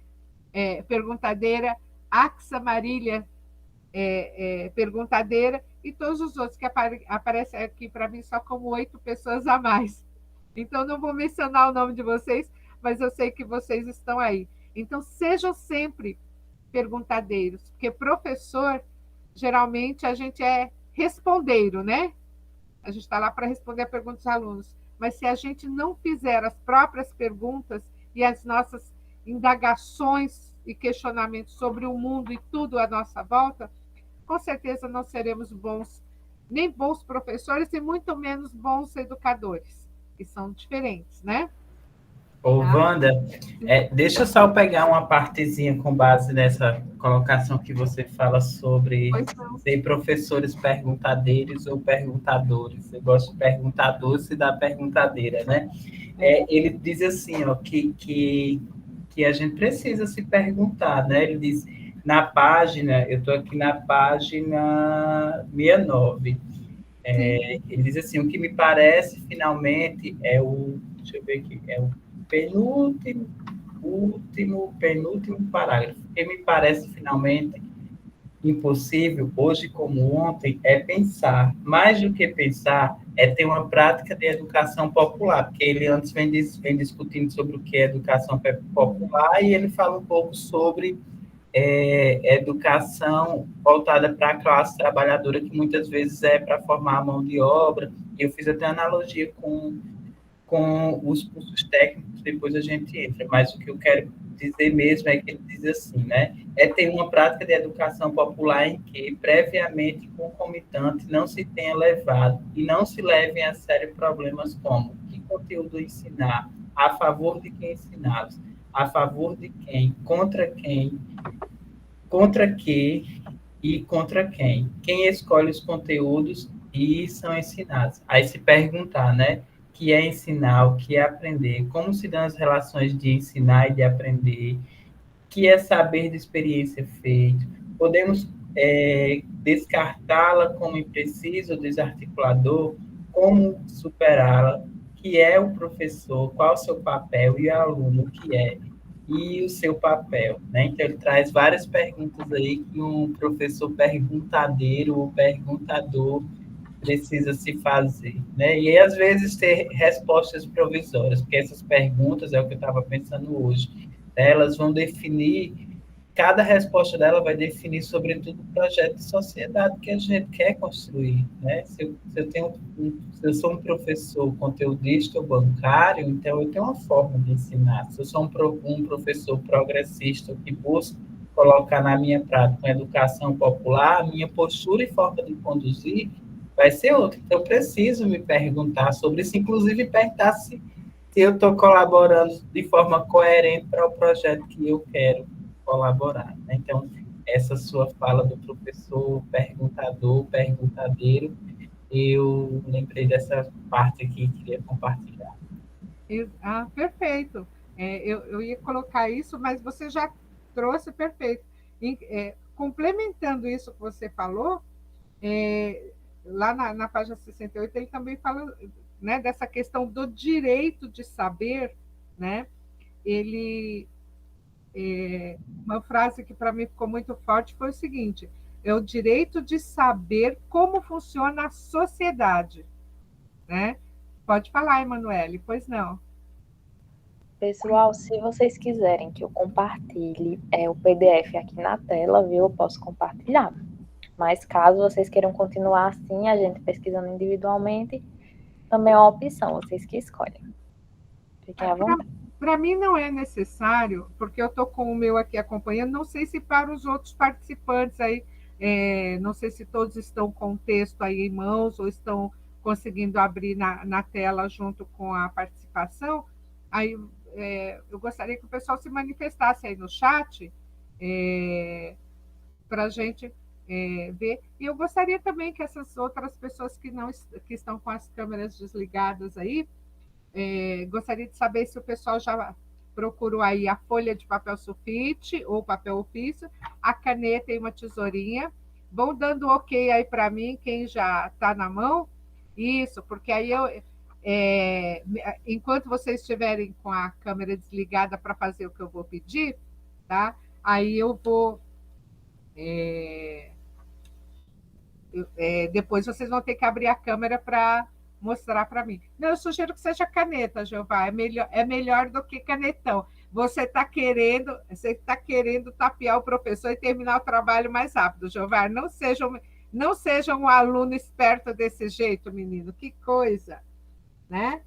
perguntadeira, Axa Marília perguntadeira, e todos os outros que aparecem aqui para mim só como 8 pessoas a mais. Então, não vou mencionar o nome de vocês, mas eu sei que vocês estão aí. Então, sejam sempre perguntadeiros, porque professor, geralmente, a gente é respondeiro, né? A gente está lá para responder a pergunta dos alunos. Mas se a gente não fizer as próprias perguntas e as nossas indagações e questionamentos sobre o mundo e tudo à nossa volta, com certeza não seremos bons, nem bons professores e muito menos bons educadores, que são diferentes, né? Ô, Tá? Wanda, deixa eu só pegar uma partezinha com base nessa colocação que você fala sobre Pois não. ser professores perguntadeiros ou perguntadores. Eu gosto de perguntadores e da perguntadeira, né? Ele diz assim, ó, que a gente precisa se perguntar, né? Ele diz, na página, eu estou aqui na página 69, ele diz assim, o que me parece, finalmente, deixa eu ver aqui, é o penúltimo parágrafo. O que me parece, finalmente, impossível, hoje como ontem, é pensar. Mais do que pensar, é ter uma prática de educação popular, porque ele antes vem discutindo sobre o que é educação popular, e ele fala um pouco sobre educação voltada para a classe trabalhadora, que muitas vezes é para formar a mão de obra. Eu fiz até analogia com os cursos técnicos, depois a gente entra, mas o que eu quero dizer mesmo é que ele diz assim, né? É ter uma prática de educação popular em que, previamente e concomitante, não se tenha levado e não se levem a sério problemas como que conteúdo ensinar, a favor de quem ensiná-los, a favor de quem, contra que e contra quem escolhe os conteúdos e são ensinados. Aí se perguntar, né? Que é ensinar, o que é aprender, como se dão as relações de ensinar e de aprender, que é saber de experiência feita. Podemos descartá-la como impreciso, desarticulador, como superá-la, que é o professor, qual o seu papel, e o aluno, o que é, e o seu papel, né? Então, ele traz várias perguntas aí que um professor perguntadeiro ou perguntador precisa se fazer, né? E às vezes ter respostas provisórias, porque essas perguntas é o que eu estava pensando hoje, né? Elas vão definir, cada resposta dela vai definir, sobretudo, o projeto de sociedade que a gente quer construir, né? Se eu sou um professor conteudista ou bancário, então eu tenho uma forma de ensinar. Se eu sou um professor progressista que busca colocar na minha prática uma educação popular, a minha postura e forma de conduzir vai ser outra. Então, eu preciso me perguntar sobre isso, inclusive perguntar se eu estou colaborando de forma coerente para o projeto que eu quero colaborar, né? Então, essa sua fala do professor, perguntador, perguntadeiro, eu lembrei dessa parte aqui e queria compartilhar. Perfeito. Eu ia colocar isso, mas você já trouxe perfeito. Complementando isso que você falou, lá na página 68, ele também fala, né, dessa questão do direito de saber, né? Uma frase que para mim ficou muito forte foi o seguinte: é o direito de saber como funciona a sociedade, né? Pode falar, Emanuele, pois não. Pessoal, se vocês quiserem que eu compartilhe o PDF aqui na tela, viu? Eu posso compartilhar. Mas caso vocês queiram continuar assim, a gente pesquisando individualmente, também é uma opção, vocês que escolhem. Fiquem à vontade. Para mim não é necessário, porque eu estou com o meu aqui acompanhando, não sei se para os outros participantes aí, não sei se todos estão com o texto aí em mãos ou estão conseguindo abrir na tela junto com a participação. Aí eu gostaria que o pessoal se manifestasse aí no chat para a gente ver. E eu gostaria também que essas outras pessoas que estão com as câmeras desligadas aí, gostaria de saber se o pessoal já procurou aí a folha de papel sulfite ou papel ofício, a caneta e uma tesourinha. Vão dando ok aí para mim, quem já está na mão. Isso, porque aí enquanto vocês estiverem com a câmera desligada para fazer o que eu vou pedir, tá? Aí eu vou... depois vocês vão ter que abrir a câmera para mostrar para mim. Não, eu sugiro que seja caneta, Jeová, é melhor do que canetão. Você está querendo tapear o professor e terminar o trabalho mais rápido, Jovar. Não seja um aluno esperto desse jeito, menino. Que coisa, né?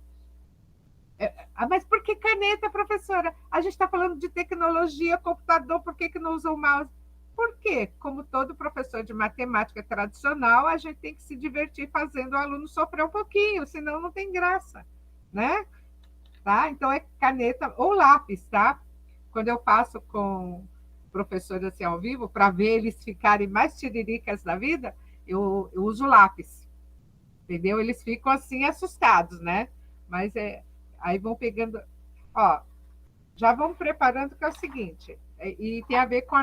Mas por que caneta, professora? A gente está falando de tecnologia, computador, por que não usa o mouse? Por quê? Como todo professor de matemática tradicional, a gente tem que se divertir fazendo o aluno sofrer um pouquinho, senão não tem graça, né? Tá? Então, é caneta ou lápis, tá? Quando eu passo com professores assim ao vivo, para ver eles ficarem mais tiriricas da vida, eu uso lápis, entendeu? Eles ficam assim assustados, né? Mas aí vão pegando... Ó, já vamos preparando, que é o seguinte, e tem a ver com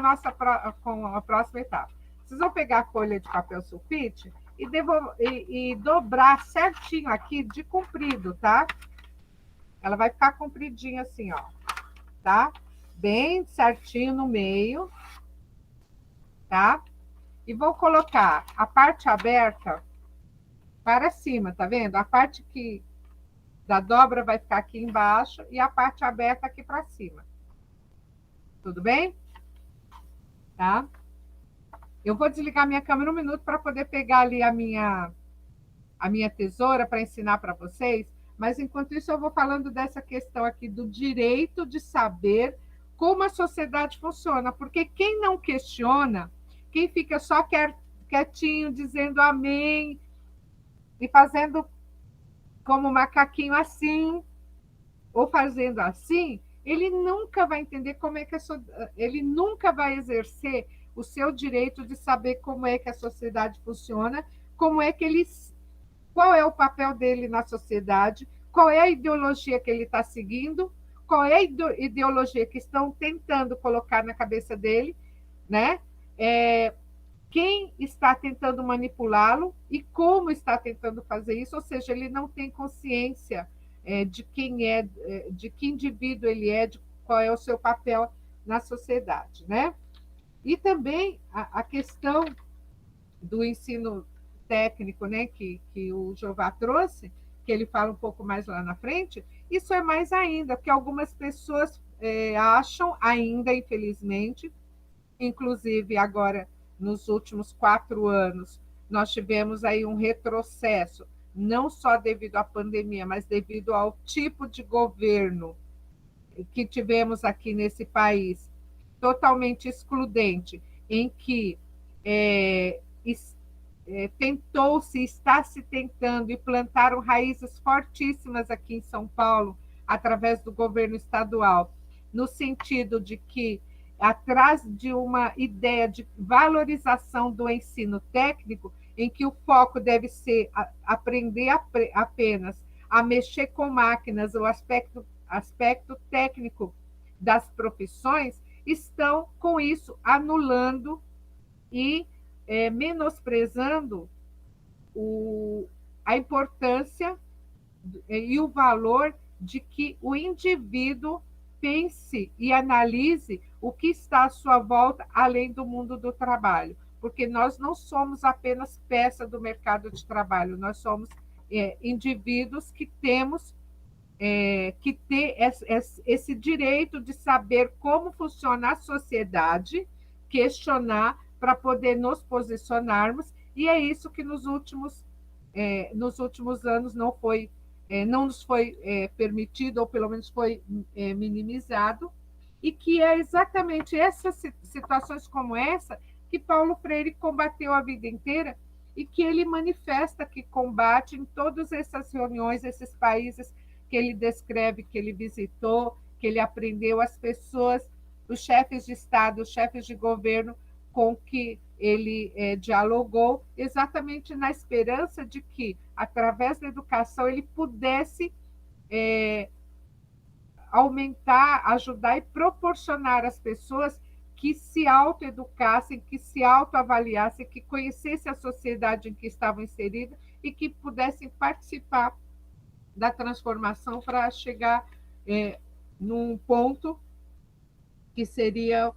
com a próxima etapa. Vocês vão pegar a folha de papel sulfite e dobrar certinho aqui de comprido, tá? Ela vai ficar compridinha assim, ó, tá? Bem certinho no meio, tá? E vou colocar a parte aberta para cima, tá vendo? A parte da dobra vai ficar aqui embaixo e a parte aberta aqui para cima. Tudo bem? Tá? Eu vou desligar minha câmera um minuto para poder pegar ali a minha tesoura para ensinar para vocês, mas enquanto isso eu vou falando dessa questão aqui do direito de saber como a sociedade funciona, porque quem não questiona, quem fica só quietinho, dizendo amém e fazendo como macaquinho assim, ou fazendo assim, ele nunca vai entender como é que ele nunca vai exercer o seu direito de saber como é que a sociedade funciona, qual é o papel dele na sociedade, qual é a ideologia que ele está seguindo, qual é a ideologia que estão tentando colocar na cabeça dele, né? Quem está tentando manipulá-lo e como está tentando fazer isso, ou seja, ele não tem consciência de quem é, de que indivíduo ele é, de qual é o seu papel na sociedade, né? E também a questão do ensino técnico, né, que o Jová trouxe, que ele fala um pouco mais lá na frente, isso é mais ainda, porque algumas pessoas acham ainda, infelizmente, inclusive agora, nos últimos 4 anos, nós tivemos aí um retrocesso, não só devido à pandemia, mas devido ao tipo de governo que tivemos aqui nesse país, totalmente excludente, em que está se tentando e plantaram raízes fortíssimas aqui em São Paulo, através do governo estadual, no sentido de que, atrás de uma ideia de valorização do ensino técnico, em que o foco deve ser aprender apenas a mexer com máquinas, o aspecto técnico das profissões, estão, com isso, anulando e menosprezando a importância e o valor de que o indivíduo pense e analise o que está à sua volta, além do mundo do trabalho, porque nós não somos apenas peça do mercado de trabalho, nós somos indivíduos que temos que ter esse direito de saber como funciona a sociedade, questionar para poder nos posicionarmos, e é isso que nos últimos anos não nos foi permitido, ou pelo menos foi minimizado, e que é exatamente essas situações como essa que Paulo Freire combateu a vida inteira e que ele manifesta que combate em todas essas reuniões, esses países que ele descreve, que ele visitou, que ele aprendeu, as pessoas, os chefes de Estado, os chefes de governo com que ele dialogou, exatamente na esperança de que, através da educação, ele pudesse aumentar, ajudar e proporcionar às pessoas que se autoeducassem, que se autoavaliassem, que conhecessem a sociedade em que estavam inseridas e que pudessem participar da transformação para chegar num ponto que seria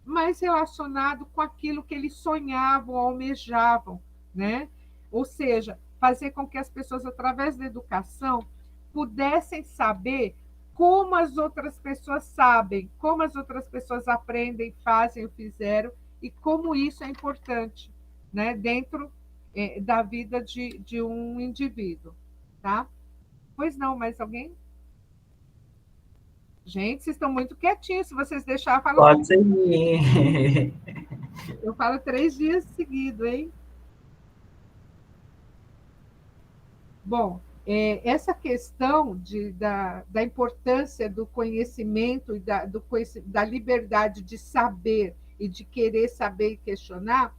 mais relacionado com aquilo que eles sonhavam, almejavam, né? Ou seja, fazer com que as pessoas, através da educação, pudessem saber como as outras pessoas sabem, como as outras pessoas aprendem, fazem ou fizeram, e como isso é importante, né, dentro da vida de um indivíduo. Tá? Pois não, mais alguém? Gente, vocês estão muito quietinhos. Se vocês deixarem, eu falo. Pode seguir. Eu falo 3 dias seguidos, hein? Bom, essa questão da importância do conhecimento e da liberdade de saber e de querer saber e questionar,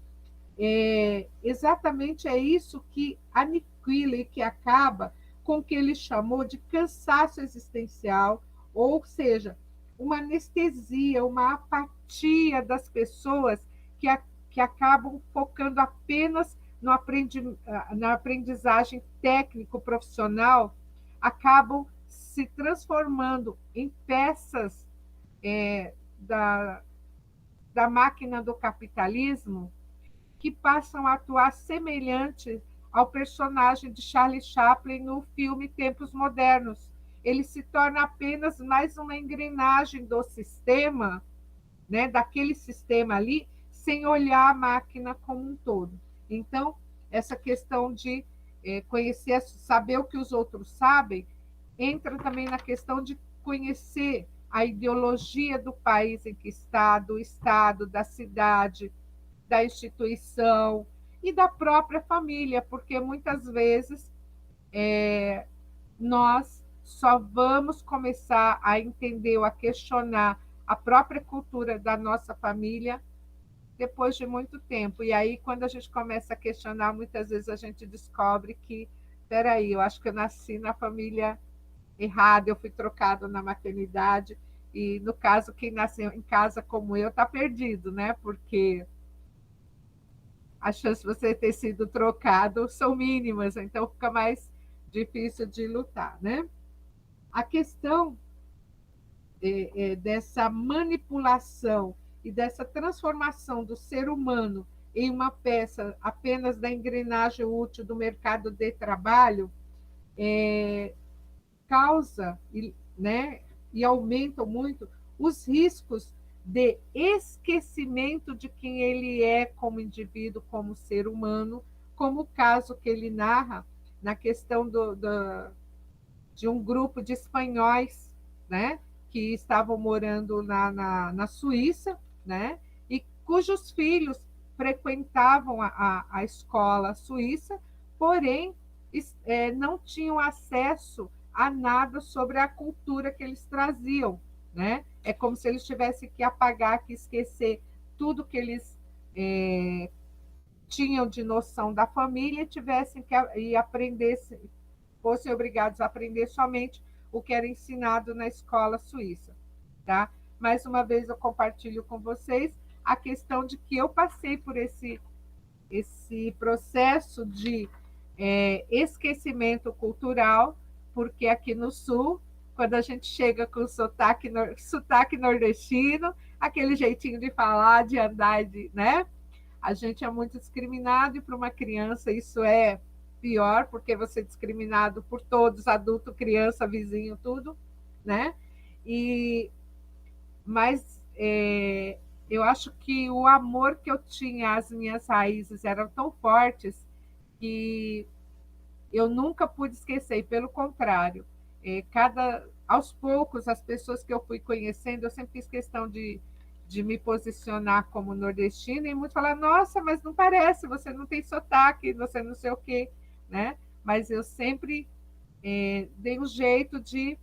exatamente é isso que aniquila e que acaba com o que ele chamou de cansaço existencial, ou seja, uma anestesia, uma apatia das pessoas que acabam focando apenas na aprendizagem técnico-profissional, acabam se transformando em peças da máquina do capitalismo, que passam a atuar semelhante ao personagem de Charlie Chaplin no filme Tempos Modernos. Ele se torna apenas mais uma engrenagem do sistema, né, daquele sistema ali, sem olhar a máquina como um todo. Então, essa questão de conhecer, saber o que os outros sabem, entra também na questão de conhecer a ideologia do país em que está, do estado, da cidade, da instituição e da própria família, porque muitas vezes nós só vamos começar a entender ou a questionar a própria cultura da nossa família depois de muito tempo. E aí, quando a gente começa a questionar, muitas vezes a gente descobre que, peraí, eu acho que eu nasci na família errada, eu fui trocado na maternidade, e, no caso, quem nasceu em casa como eu está perdido, né? Porque as chances de você ter sido trocado são mínimas, então fica mais difícil de lutar, né? A questão dessa manipulação e dessa transformação do ser humano em uma peça apenas da engrenagem útil do mercado de trabalho causa, né, e aumentam muito os riscos de esquecimento de quem ele é como indivíduo, como ser humano, como o caso que ele narra na questão de um grupo de espanhóis, né, que estavam morando na Suíça, né, e cujos filhos frequentavam a escola suíça, porém não tinham acesso a nada sobre a cultura que eles traziam, né? É como se eles tivessem que apagar, que esquecer tudo que eles tinham de noção da família, tivessem que aprender, fossem obrigados a aprender somente o que era ensinado na escola suíça, tá? Mais uma vez eu compartilho com vocês a questão de que eu passei por esse processo de esquecimento cultural, porque aqui no Sul, quando a gente chega com sotaque nordestino, aquele jeitinho de falar, de andar, né? A gente é muito discriminado, e para uma criança isso é pior, porque você é discriminado por todos, adulto, criança, vizinho, tudo, né? Mas eu acho que o amor que eu tinha às minhas raízes eram tão fortes que eu nunca pude esquecer, pelo contrário, aos poucos, as pessoas que eu fui conhecendo, eu sempre fiz questão de me posicionar como nordestina, e muitos falaram, nossa, mas não parece, você não tem sotaque, você não sei o quê, né? Mas eu sempre dei um jeito de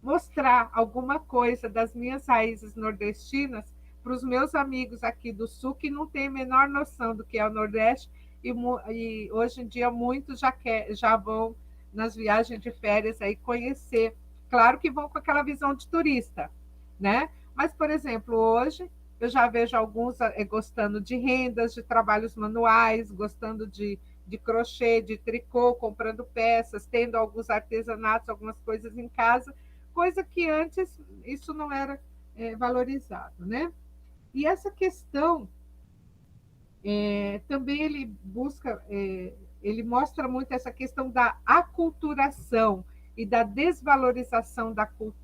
mostrar alguma coisa das minhas raízes nordestinas para os meus amigos aqui do Sul, que não têm a menor noção do que é o Nordeste, e hoje em dia muitos já vão nas viagens de férias aí conhecer. Claro que vão com aquela visão de turista, né? Mas, por exemplo, hoje eu já vejo alguns gostando de rendas, de trabalhos manuais, gostando de crochê, de tricô, comprando peças, tendo alguns artesanatos, algumas coisas em casa, coisa que antes isso não era valorizado, né? E essa questão também ele mostra muito essa questão da aculturação e da desvalorização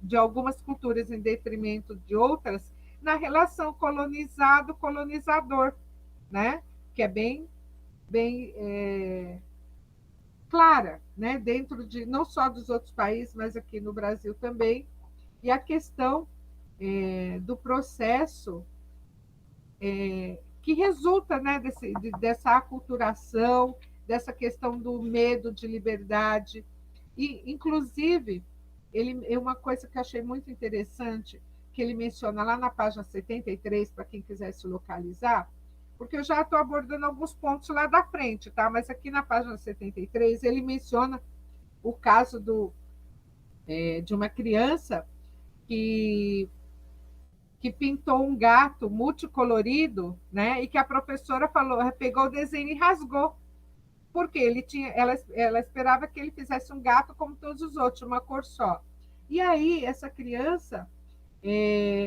de algumas culturas em detrimento de outras na relação colonizado-colonizador, né? Que é bem clara, né? Dentro de não só dos outros países, mas aqui no Brasil também. E a questão do processo que resulta, né, dessa aculturação, dessa questão do medo de liberdade. E, inclusive, uma coisa que eu achei muito interessante, que ele menciona lá na página 73, para quem quiser se localizar, porque eu já estou abordando alguns pontos lá da frente, tá? Mas aqui na página 73, ele menciona o caso de uma criança que pintou um gato multicolorido, né? E que a professora pegou o desenho e rasgou, porque ela esperava que ele fizesse um gato como todos os outros, uma cor só. E aí, essa criança,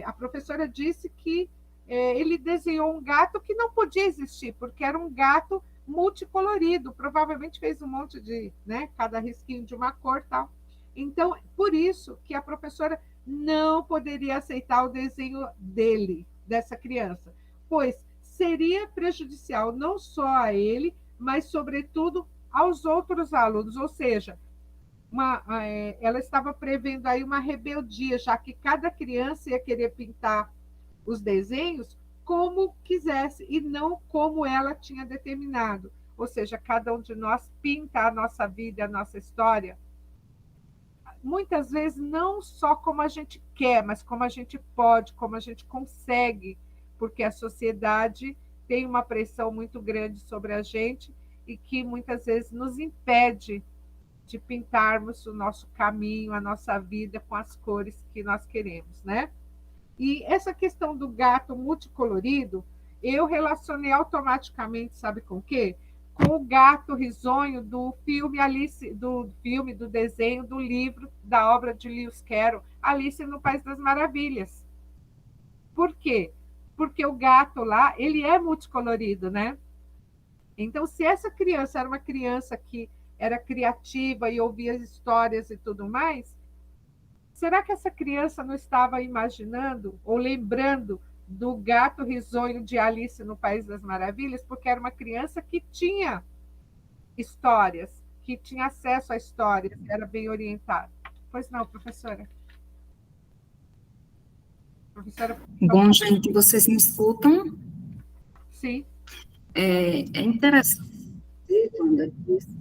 a professora disse que ele desenhou um gato que não podia existir, porque era um gato multicolorido, provavelmente fez um monte de, né, cada risquinho de uma cor e tal. Então, por isso que a professora não poderia aceitar o desenho dessa criança, pois seria prejudicial não só a ele, mas, sobretudo, aos outros alunos. Ou seja, ela estava prevendo aí uma rebeldia, já que cada criança ia querer pintar os desenhos como quisesse e não como ela tinha determinado. Ou seja, cada um de nós pinta a nossa vida, a nossa história, muitas vezes não só como a gente quer, mas como a gente pode, como a gente consegue, porque a sociedade tem uma pressão muito grande sobre a gente e que muitas vezes nos impede de pintarmos o nosso caminho, a nossa vida com as cores que nós queremos, né? E essa questão do gato multicolorido, eu relacionei automaticamente, sabe com o quê? Com o gato risonho do filme Alice, do desenho, do livro, da obra de Lewis Carroll, Alice no País das Maravilhas. Por quê? Porque o gato lá, ele é multicolorido, né? Então, se essa criança era uma criança que era criativa e ouvia as histórias e tudo mais, será que essa criança não estava imaginando ou lembrando do gato risonho de Alice no País das Maravilhas? Porque era uma criança que tinha histórias, que tinha acesso a histórias, era bem orientada. Pois não, professora? Bom, gente, vocês me escutam? Sim. É interessante, Wanda, que esse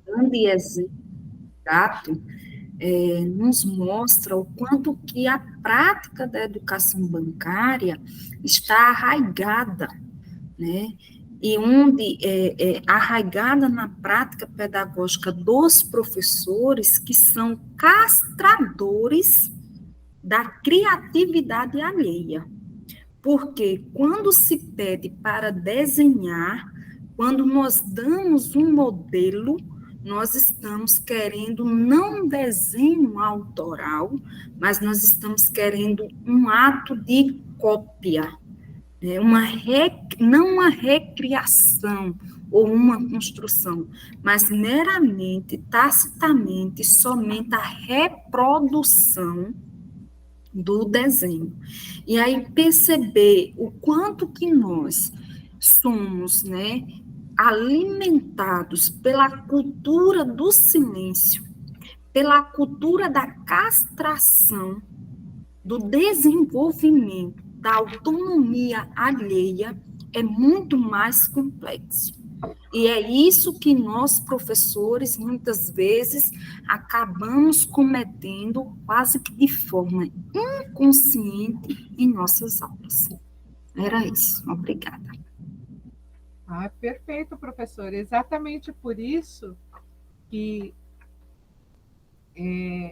grande exemplo do gato nos mostra o quanto que a prática da educação bancária está arraigada, né? E onde arraigada na prática pedagógica dos professores, que são castradores da criatividade alheia. Porque quando se pede para desenhar, quando nós damos um modelo, nós estamos querendo não um desenho autoral, mas nós estamos querendo um ato de cópia, né? Não uma recriação ou uma construção, mas meramente, tacitamente, somente a reprodução do desenho. E aí perceber o quanto que nós somos, né, alimentados pela cultura do silêncio, pela cultura da castração, do desenvolvimento, da autonomia alheia, é muito mais complexo. E é isso que nós, professores, muitas vezes, acabamos cometendo quase que de forma inconsciente em nossas aulas. Era isso. Obrigada. Perfeito, professor. Exatamente por isso que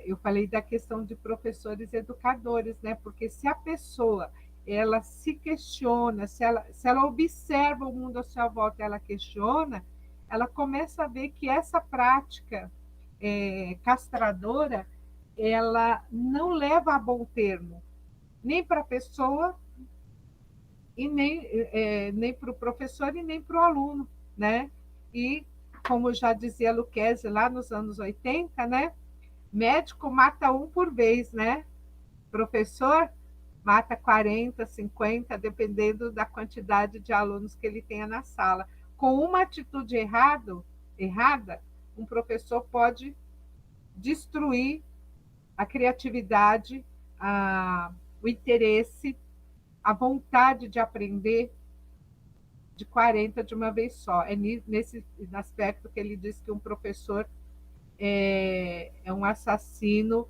eu falei da questão de professores educadores, né? Porque se a pessoa ela se questiona, se ela observa o mundo à sua volta, ela questiona, ela começa a ver que essa prática castradora, ela não leva a bom termo, nem para a pessoa, e nem para o professor e nem para o aluno, né? E, como já dizia Lucchesi lá nos anos 80, né? Médico mata um por vez, né? Professor mata 40, 50, dependendo da quantidade de alunos que ele tenha na sala. Com uma atitude errada, um professor pode destruir a criatividade, o interesse, a vontade de aprender de 40 de uma vez só. É nesse aspecto que ele diz que um professor é um assassino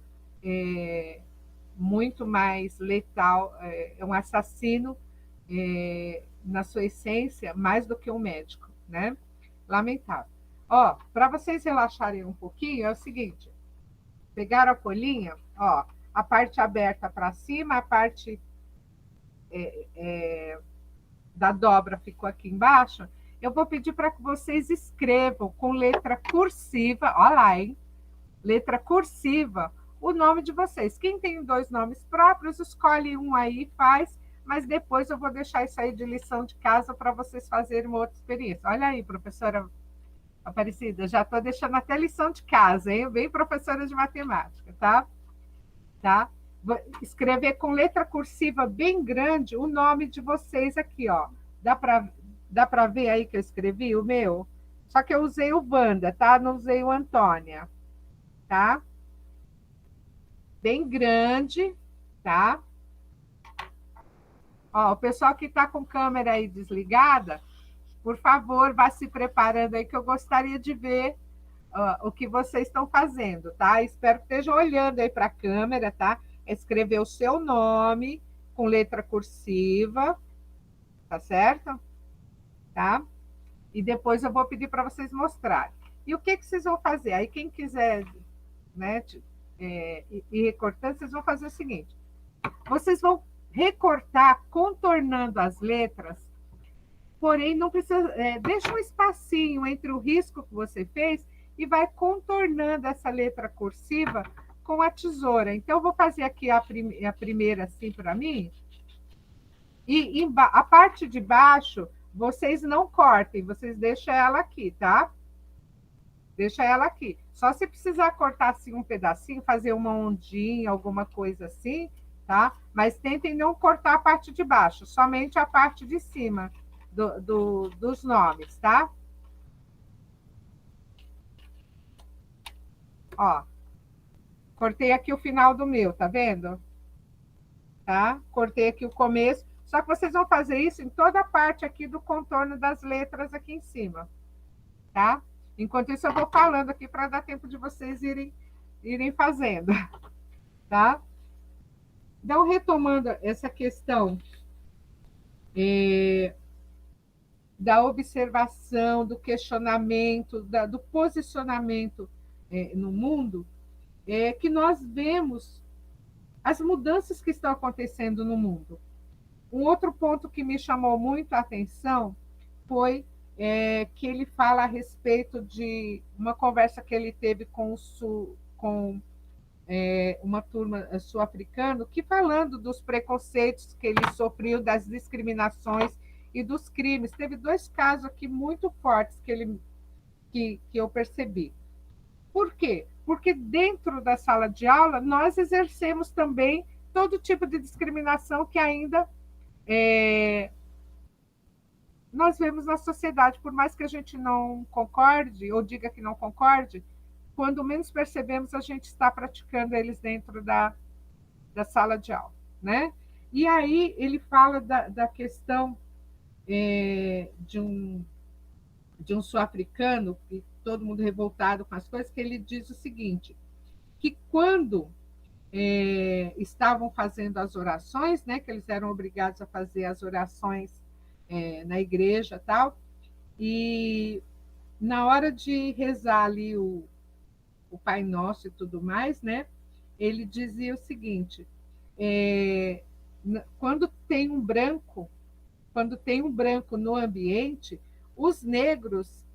muito mais letal, é um assassino na sua essência, mais do que um médico, né? Lamentável. Ó, para vocês relaxarem um pouquinho, é o seguinte: pegaram a folhinha, ó, a parte aberta para cima, a parte da dobra ficou aqui embaixo. Eu vou pedir para que vocês escrevam com letra cursiva, ó lá, hein? Letra cursiva, o nome de vocês. Quem tem 2 nomes próprios, escolhe um aí e faz, mas depois eu vou deixar isso aí de lição de casa para vocês fazerem uma outra experiência. Olha aí, professora Aparecida, já estou deixando até lição de casa, hein? Bem professora de matemática, tá? Tá? Vou escrever com letra cursiva bem grande o nome de vocês aqui, ó. Dá para ver aí que eu escrevi o meu? Só que eu usei o Wanda, tá? Não usei o Antônia, tá? Bem grande, tá? Ó, o pessoal que está com câmera aí desligada, por favor, vá se preparando aí que eu gostaria de ver o que vocês estão fazendo, tá? Espero que estejam olhando aí para a câmera, tá? Escrever o seu nome com letra cursiva, tá certo? Tá? E depois eu vou pedir para vocês mostrarem. E o que vocês vão fazer? Aí quem quiser, né, ir recortando, vocês vão fazer o seguinte: vocês vão recortar contornando as letras, porém não precisa, deixa um espacinho entre o risco que você fez e vai contornando essa letra cursiva com a tesoura. Então, eu vou fazer aqui a primeira assim para mim. E a parte de baixo, vocês não cortem, vocês deixam ela aqui, tá? Deixa ela aqui. Só se precisar cortar assim um pedacinho, fazer uma ondinha, alguma coisa assim, tá? Mas tentem não cortar a parte de baixo, somente a parte de cima dos nomes, tá? Ó, cortei aqui o final do meu, tá vendo? Tá? Cortei aqui o começo. Só que vocês vão fazer isso em toda a parte aqui do contorno das letras aqui em cima, tá? Enquanto isso, eu vou falando aqui para dar tempo de vocês irem fazendo, tá? Então, retomando essa questão da observação, do questionamento, do posicionamento no mundo, que nós vemos as mudanças que estão acontecendo no mundo. Um outro ponto que me chamou muito a atenção foi que ele fala a respeito de uma conversa que ele teve com uma turma sul-africana, que falando dos preconceitos que ele sofreu, das discriminações e dos crimes. Teve 2 casos aqui muito fortes que eu percebi. Por quê? Porque dentro da sala de aula nós exercemos também todo tipo de discriminação que ainda nós vemos na sociedade, por mais que a gente não concorde ou diga que não concorde, quando menos percebemos, a gente está praticando eles dentro da sala de aula, né? E aí ele fala da questão de um sul-africano, e todo mundo revoltado com as coisas, que ele diz o seguinte, que quando estavam fazendo as orações, né, que eles eram obrigados a fazer as orações na igreja, tal, e na hora de rezar ali o Pai Nosso e tudo mais, né, ele dizia o seguinte, quando tem um branco no ambiente, os negros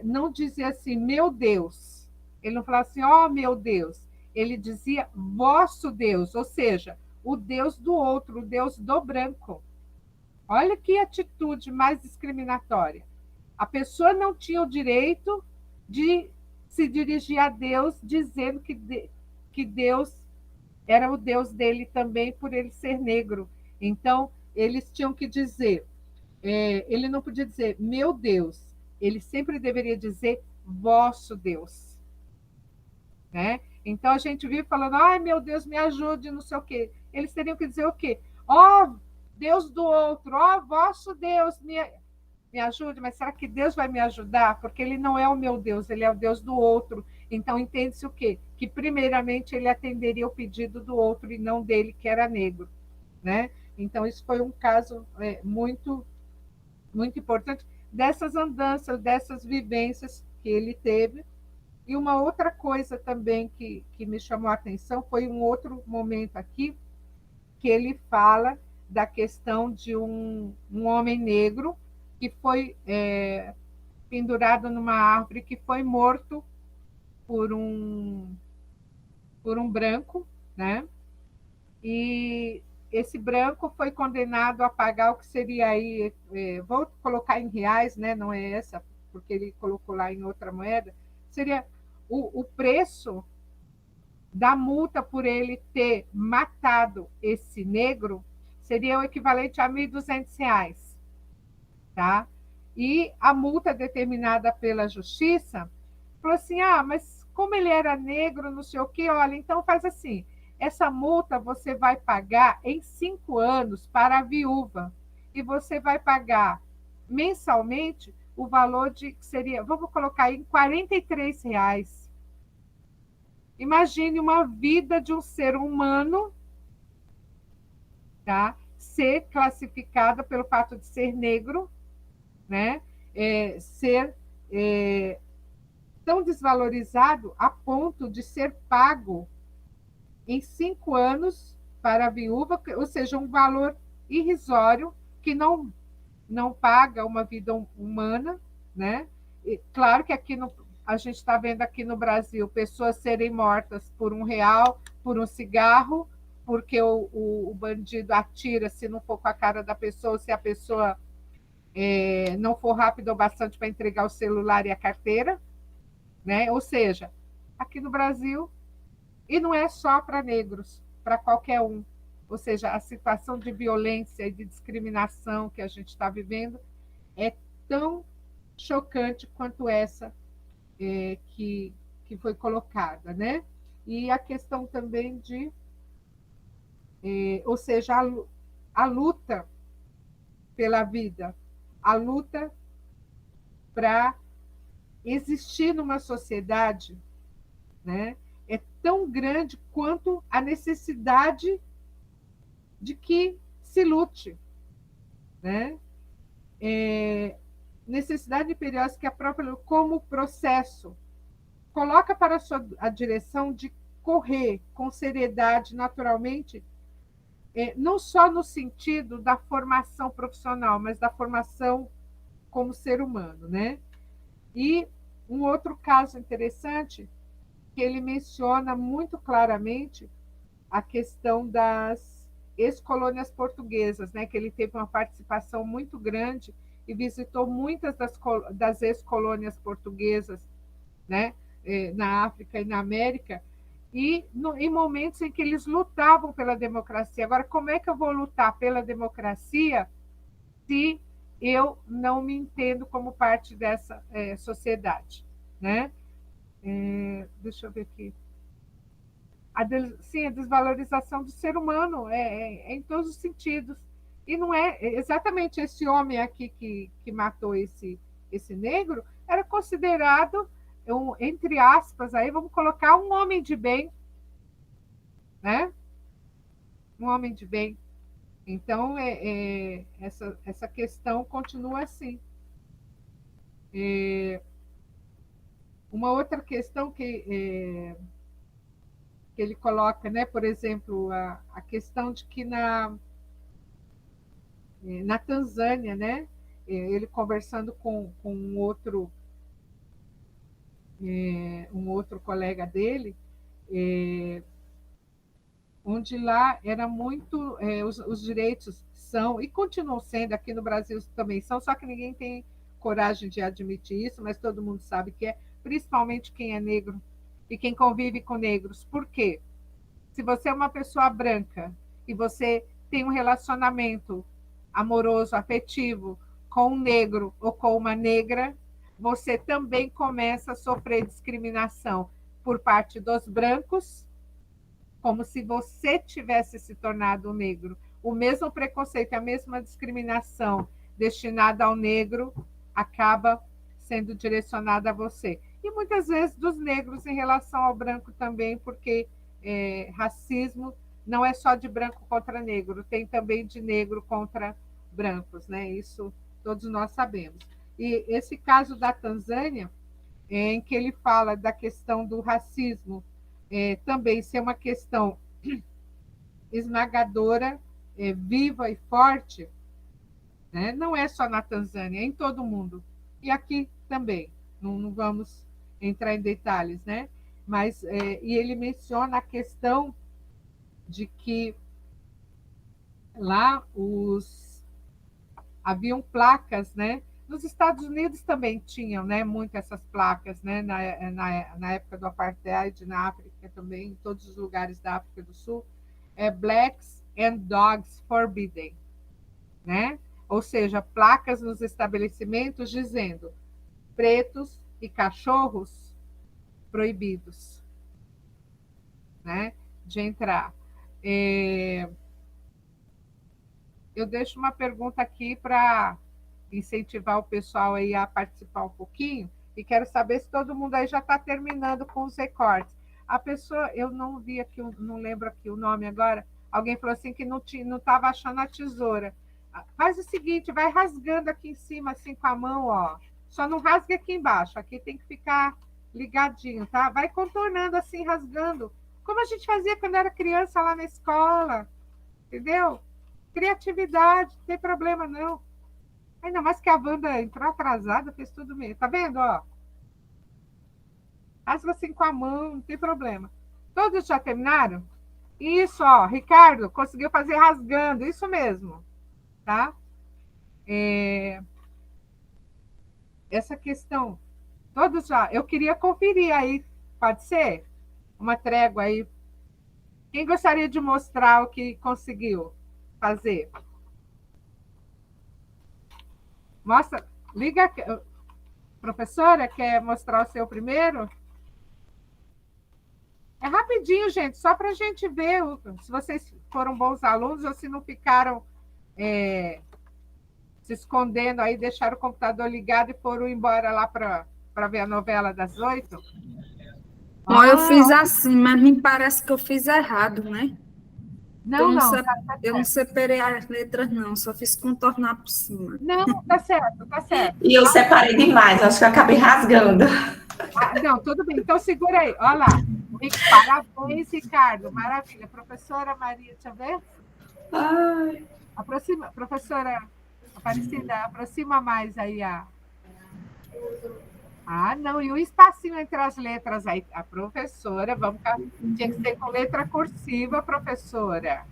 não diziam assim, meu Deus, ele não falava assim, ó, meu Deus, ele dizia vosso Deus, ou seja, o Deus do outro, o Deus do branco. Olha que atitude mais discriminatória. A pessoa não tinha o direito de se dirigir a Deus, dizendo que Deus era o Deus dele também, por ele ser negro. Então, eles tinham que dizer, ele não podia dizer meu Deus, ele sempre deveria dizer vosso Deus. Né? Então, a gente vive falando, ai, meu Deus, me ajude, não sei o quê. Eles teriam que dizer o quê? Ó, Deus do outro, ó, vosso Deus, me ajude, mas será que Deus vai me ajudar? Porque ele não é o meu Deus, ele é o Deus do outro. Então, entende-se o quê? Que, primeiramente, ele atenderia o pedido do outro e não dele, que era negro. Né? Então, isso foi um caso muito, muito importante dessas andanças, dessas vivências que ele teve. E uma outra coisa também que me chamou a atenção foi um outro momento aqui, que ele fala da questão de um homem negro que foi pendurado numa árvore, que foi morto por um branco, né? E esse branco foi condenado a pagar o que seria aí, vou colocar em reais, né? Não é essa, porque ele colocou lá em outra moeda, seria o preço da multa por ele ter matado esse negro, seria o equivalente a R$ 1.200. Tá? E a multa determinada pela justiça falou assim: mas como ele era negro, não sei o quê, olha, então faz assim, essa multa você vai pagar em 5 anos para a viúva, e você vai pagar mensalmente o valor que seria, vamos colocar aí, em R$ 43. Imagine uma vida de um ser humano, tá? Ser classificada pelo fato de ser negro, né? Ser tão desvalorizado a ponto de ser pago em 5 anos para a viúva, ou seja, um valor irrisório que não paga uma vida humana, né? E, claro que aqui a gente está vendo aqui no Brasil pessoas serem mortas por R$ 1, por um cigarro, porque o bandido atira se não for com a cara da pessoa, se a pessoa não for rápido o bastante para entregar o celular e a carteira, né? Ou seja, aqui no Brasil, e não é só para negros, para qualquer um, ou seja, a situação de violência e de discriminação que a gente está vivendo é tão chocante quanto essa que foi colocada, né? E a questão também de, ou seja, a luta pela vida, a luta para existir numa sociedade, né, é tão grande quanto a necessidade de que se lute, né? Necessidade imperiosa que a própria, como processo, coloca para a direção de correr com seriedade, naturalmente, não só no sentido da formação profissional, mas da formação como ser humano, né? E um outro caso interessante, que ele menciona muito claramente a questão das ex-colônias portuguesas, né? Que ele teve uma participação muito grande e visitou muitas das ex-colônias portuguesas, né? Na África e na América, e em momentos em que eles lutavam pela democracia. Agora, como é que eu vou lutar pela democracia se eu não me entendo como parte dessa sociedade, né? Deixa eu ver aqui. Sim, a desvalorização do ser humano em todos os sentidos. E não é exatamente esse homem aqui que matou esse negro, era considerado, entre aspas, aí vamos colocar um homem de bem, né? Um homem de bem. Então, essa questão continua assim. Uma outra questão que ele coloca, né? Por exemplo, a questão de que na Tanzânia, né? Ele conversando com um outro colega dele, onde lá era muito, os direitos são, e continuam sendo, aqui no Brasil também são, só que ninguém tem coragem de admitir isso, mas todo mundo sabe que é principalmente quem é negro e quem convive com negros. Por quê? Se você é uma pessoa branca e você tem um relacionamento amoroso, afetivo com um negro ou com uma negra, você também começa a sofrer discriminação por parte dos brancos, como se você tivesse se tornado um negro. O mesmo preconceito, a mesma discriminação destinada ao negro acaba sendo direcionada a você. E muitas vezes dos negros em relação ao branco também, porque racismo não é só de branco contra negro, tem também de negro contra brancos, né? Isso todos nós sabemos. E esse caso da Tanzânia, em que ele fala da questão do racismo, também ser uma questão esmagadora, viva e forte, né? Não é só na Tanzânia, é em todo o mundo. E aqui também, não vamos entrar em detalhes, né? Mas, e ele menciona a questão de que lá haviam placas, né? Nos Estados Unidos também tinham, né, muito essas placas, né, na época do Apartheid, na África também, em todos os lugares da África do Sul, Blacks and Dogs Forbidden, né? Ou seja, placas nos estabelecimentos dizendo pretos e cachorros proibidos, né, de entrar. Eu deixo uma pergunta aqui para incentivar o pessoal aí a participar um pouquinho, e quero saber se todo mundo aí já está terminando com os recortes. A pessoa, eu não vi aqui, não lembro aqui o nome agora, alguém falou assim que não estava achando a tesoura. Faz o seguinte, vai rasgando aqui em cima, assim, com a mão, ó. Só não rasgue aqui embaixo, aqui tem que ficar ligadinho, tá? Vai contornando assim, rasgando, como a gente fazia quando era criança lá na escola, entendeu? Criatividade, não tem problema não. Ainda mais que a Wanda entrou atrasada, fez tudo mesmo. Tá vendo, ó? Rasga assim com a mão, não tem problema. Todos já terminaram? Isso, ó, Ricardo, conseguiu fazer rasgando, isso mesmo, tá? Essa questão, todos já, eu queria conferir aí, pode ser? Uma trégua aí. Quem gostaria de mostrar o que conseguiu fazer? Mostra, liga, professora, quer mostrar o seu primeiro? É rapidinho, gente, só para a gente ver se vocês foram bons alunos ou se não ficaram se escondendo aí, deixaram o computador ligado e foram embora lá para ver a novela das 8. Bom, eu fiz assim, mas me parece que eu fiz errado, né? Não, eu não separei as letras, não, só fiz contornar por cima. Não, tá certo, tá certo. E eu separei demais, acho que eu acabei rasgando. Não, tudo bem, então segura aí, olha lá. Parabéns, Ricardo, maravilha. Professora Maria, deixa eu ver. Ai. Aproxima, professora Aparecida, aproxima mais aí a... não, e o espacinho entre as letras aí. A professora, tinha que ser com letra cursiva, professora.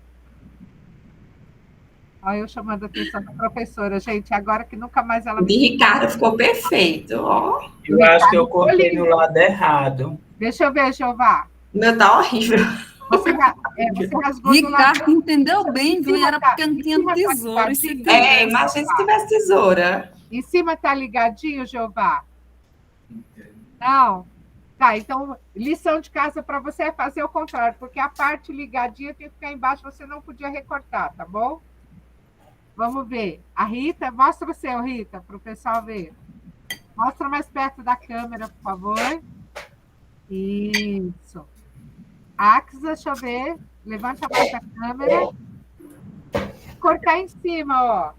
Olha eu chamando a atenção da professora, gente, agora que nunca mais ela... De Ricardo ficou perfeito, ó. Eu acho que eu cortei no lado errado. Deixa eu ver, Jeová. Meu, tá horrível. Você rasgou do lado... Ricardo entendeu bem, viu? Era porque não tinha tesoura. Imagina se tivesse tesoura. Em cima tá ligadinho, Jeová? Não? Tá, então, lição de casa para você é fazer o contrário, porque a parte ligadinha tem que ficar embaixo, você não podia recortar, tá bom? Vamos ver. A Rita, mostra o seu, Rita, para o pessoal ver. Mostra mais perto da câmera, por favor. Isso. Axa, deixa eu ver. Levanta mais a câmera. Cortar em cima, ó.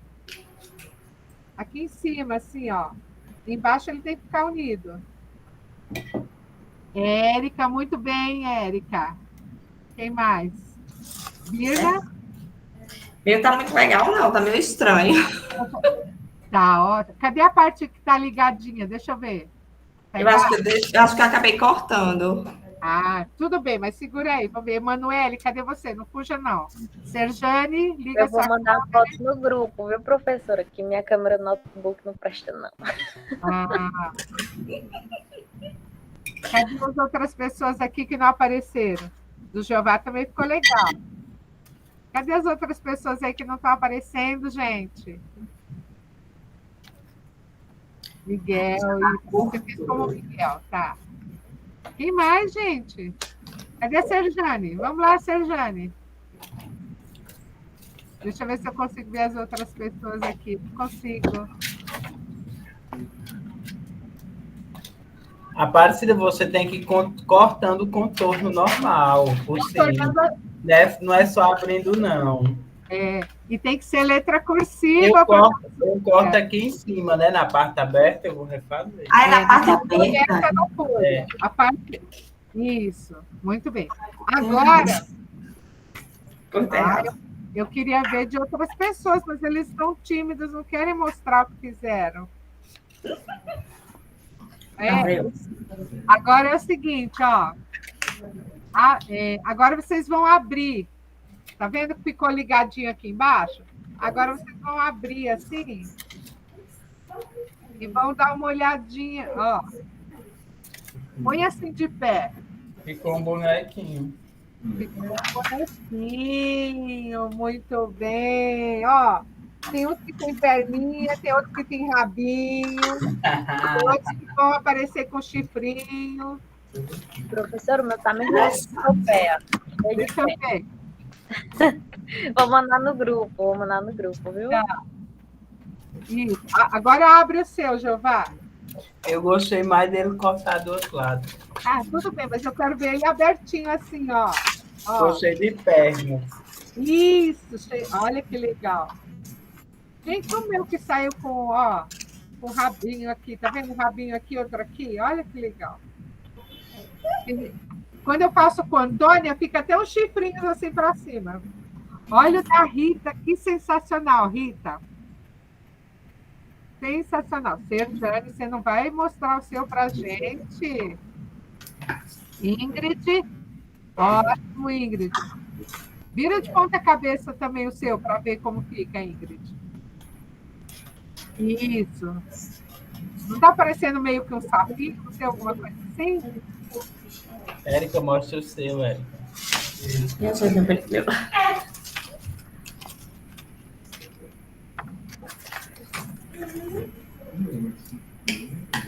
Aqui em cima, assim, ó. Embaixo ele tem que ficar unido. Érica, muito bem, Érica. Quem mais? Birna? Meu tá muito legal, não, tá meio estranho. Tá, ó. Cadê a parte que tá ligadinha? Deixa eu ver. Tá Eu acho que eu acabei cortando. Tudo bem, mas segura aí. Vamos ver. Emanuele, cadê você? Não fuja, não. Serjane, liga. Eu vou mandar foto no grupo, viu, professora? Que minha câmera do notebook não presta, não. Cadê as outras pessoas aqui que não apareceram? Do Jeová também ficou legal. Cadê as outras pessoas aí que não estão aparecendo, gente? Miguel, e você fez como Miguel, tá? Quem mais, gente? Cadê a Serjane? Vamos lá, Serjane. Deixa eu ver se eu consigo ver as outras pessoas aqui. Não consigo. Aparecida, você tem que ir cortando o contorno normal, por cima. Não é só abrindo, não. E tem que ser letra cursiva. Eu corto aqui em cima, né? Na parte aberta, eu vou refazer. Ah, é na parte aberta? Não foi. A parte... Isso, muito bem. Agora, eu queria ver de outras pessoas, mas eles estão tímidos, não querem mostrar o que fizeram. Agora é o seguinte, ó. Agora vocês vão abrir. Tá vendo que ficou ligadinho aqui embaixo? Agora vocês vão abrir assim e vão dar uma olhadinha, ó. Põe assim de pé. Ficou um bonequinho. Ficou um bonequinho, muito bem. Ó, tem outros que tem perninha, tem outros que tem rabinho, tem outros que vão aparecer com chifrinho. Professor, o meu tá mesmo no pé. Deixa eu ver. Vou mandar no grupo, viu? Tá. Isso. Agora abre o seu, Jeová. Eu gostei mais dele cortar do outro lado. Ah, tudo bem, mas eu quero ver ele abertinho assim, ó. Gostei de pernas. Isso, olha que legal. Gente, o meu que saiu com o rabinho aqui, tá vendo? Um rabinho aqui, outro aqui, olha que legal. Quando eu faço com a Antônia, fica até uns chifrinhos assim para cima. Olha o da Rita, que sensacional, Rita. Sensacional. Serjane, você não vai mostrar o seu para a gente? Ingrid. Ótimo, Ingrid. Vira de ponta cabeça também o seu, para ver como fica, Ingrid. Isso. Não está parecendo meio que um sapinho? Não tem alguma coisa assim? Érica, mostra o seu, Érica. Eu sei que percebeu.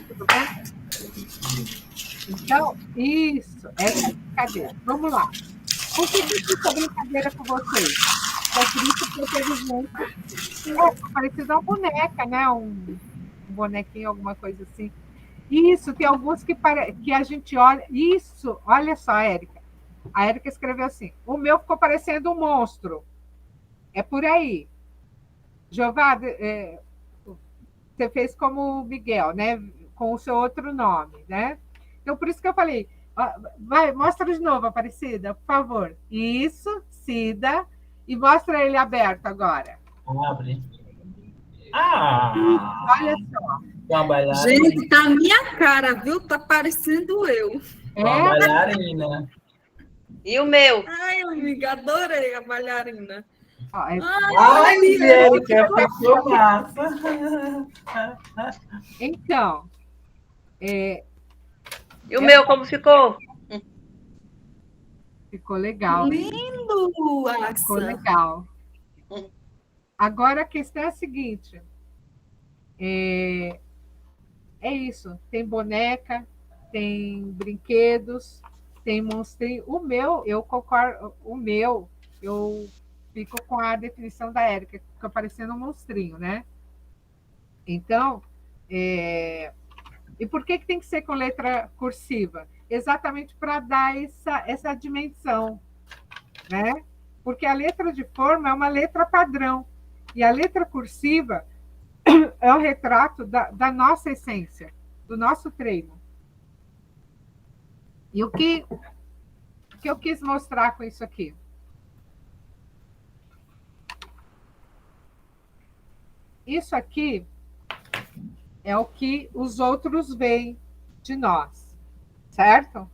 Tudo bem? Então, isso. Essa é a brincadeira. Vamos lá. Por que eu fiz essa brincadeira com vocês? É por isso que eu teve gente. Parecida uma boneca, né? Um bonequinho, alguma coisa assim. Isso, tem alguns que a gente olha. Isso, olha só, Érica. A Érica escreveu assim: o meu ficou parecendo um monstro. É por aí. Jeová, você fez como o Miguel, né? Com o seu outro nome, né? Então, por isso que eu falei, vai, mostra de novo, Aparecida, por favor. Isso, Cida, e mostra ele aberto agora. Abre. Olha só. Uma bailarina. Gente, tá a minha cara, viu? Tá parecendo eu. Uma bailarina. E o meu? Ai, amiga, adorei a bailarina. Ai, Érica, ficou massa. Então, E o meu, como ficou? Ficou legal. Lindo, Ficou legal. Agora a questão é a seguinte. É isso. Tem boneca, tem brinquedos, tem monstrinho. O meu, eu concordo. O meu, eu fico com a definição da Érica, que fica parecendo um monstrinho, né? Então, e por que tem que ser com letra cursiva? Exatamente para dar essa dimensão, né? Porque a letra de forma é uma letra padrão, e a letra cursiva é o retrato da nossa essência, do nosso treino. E o que eu quis mostrar com isso aqui? Isso aqui é o que os outros veem de nós, certo?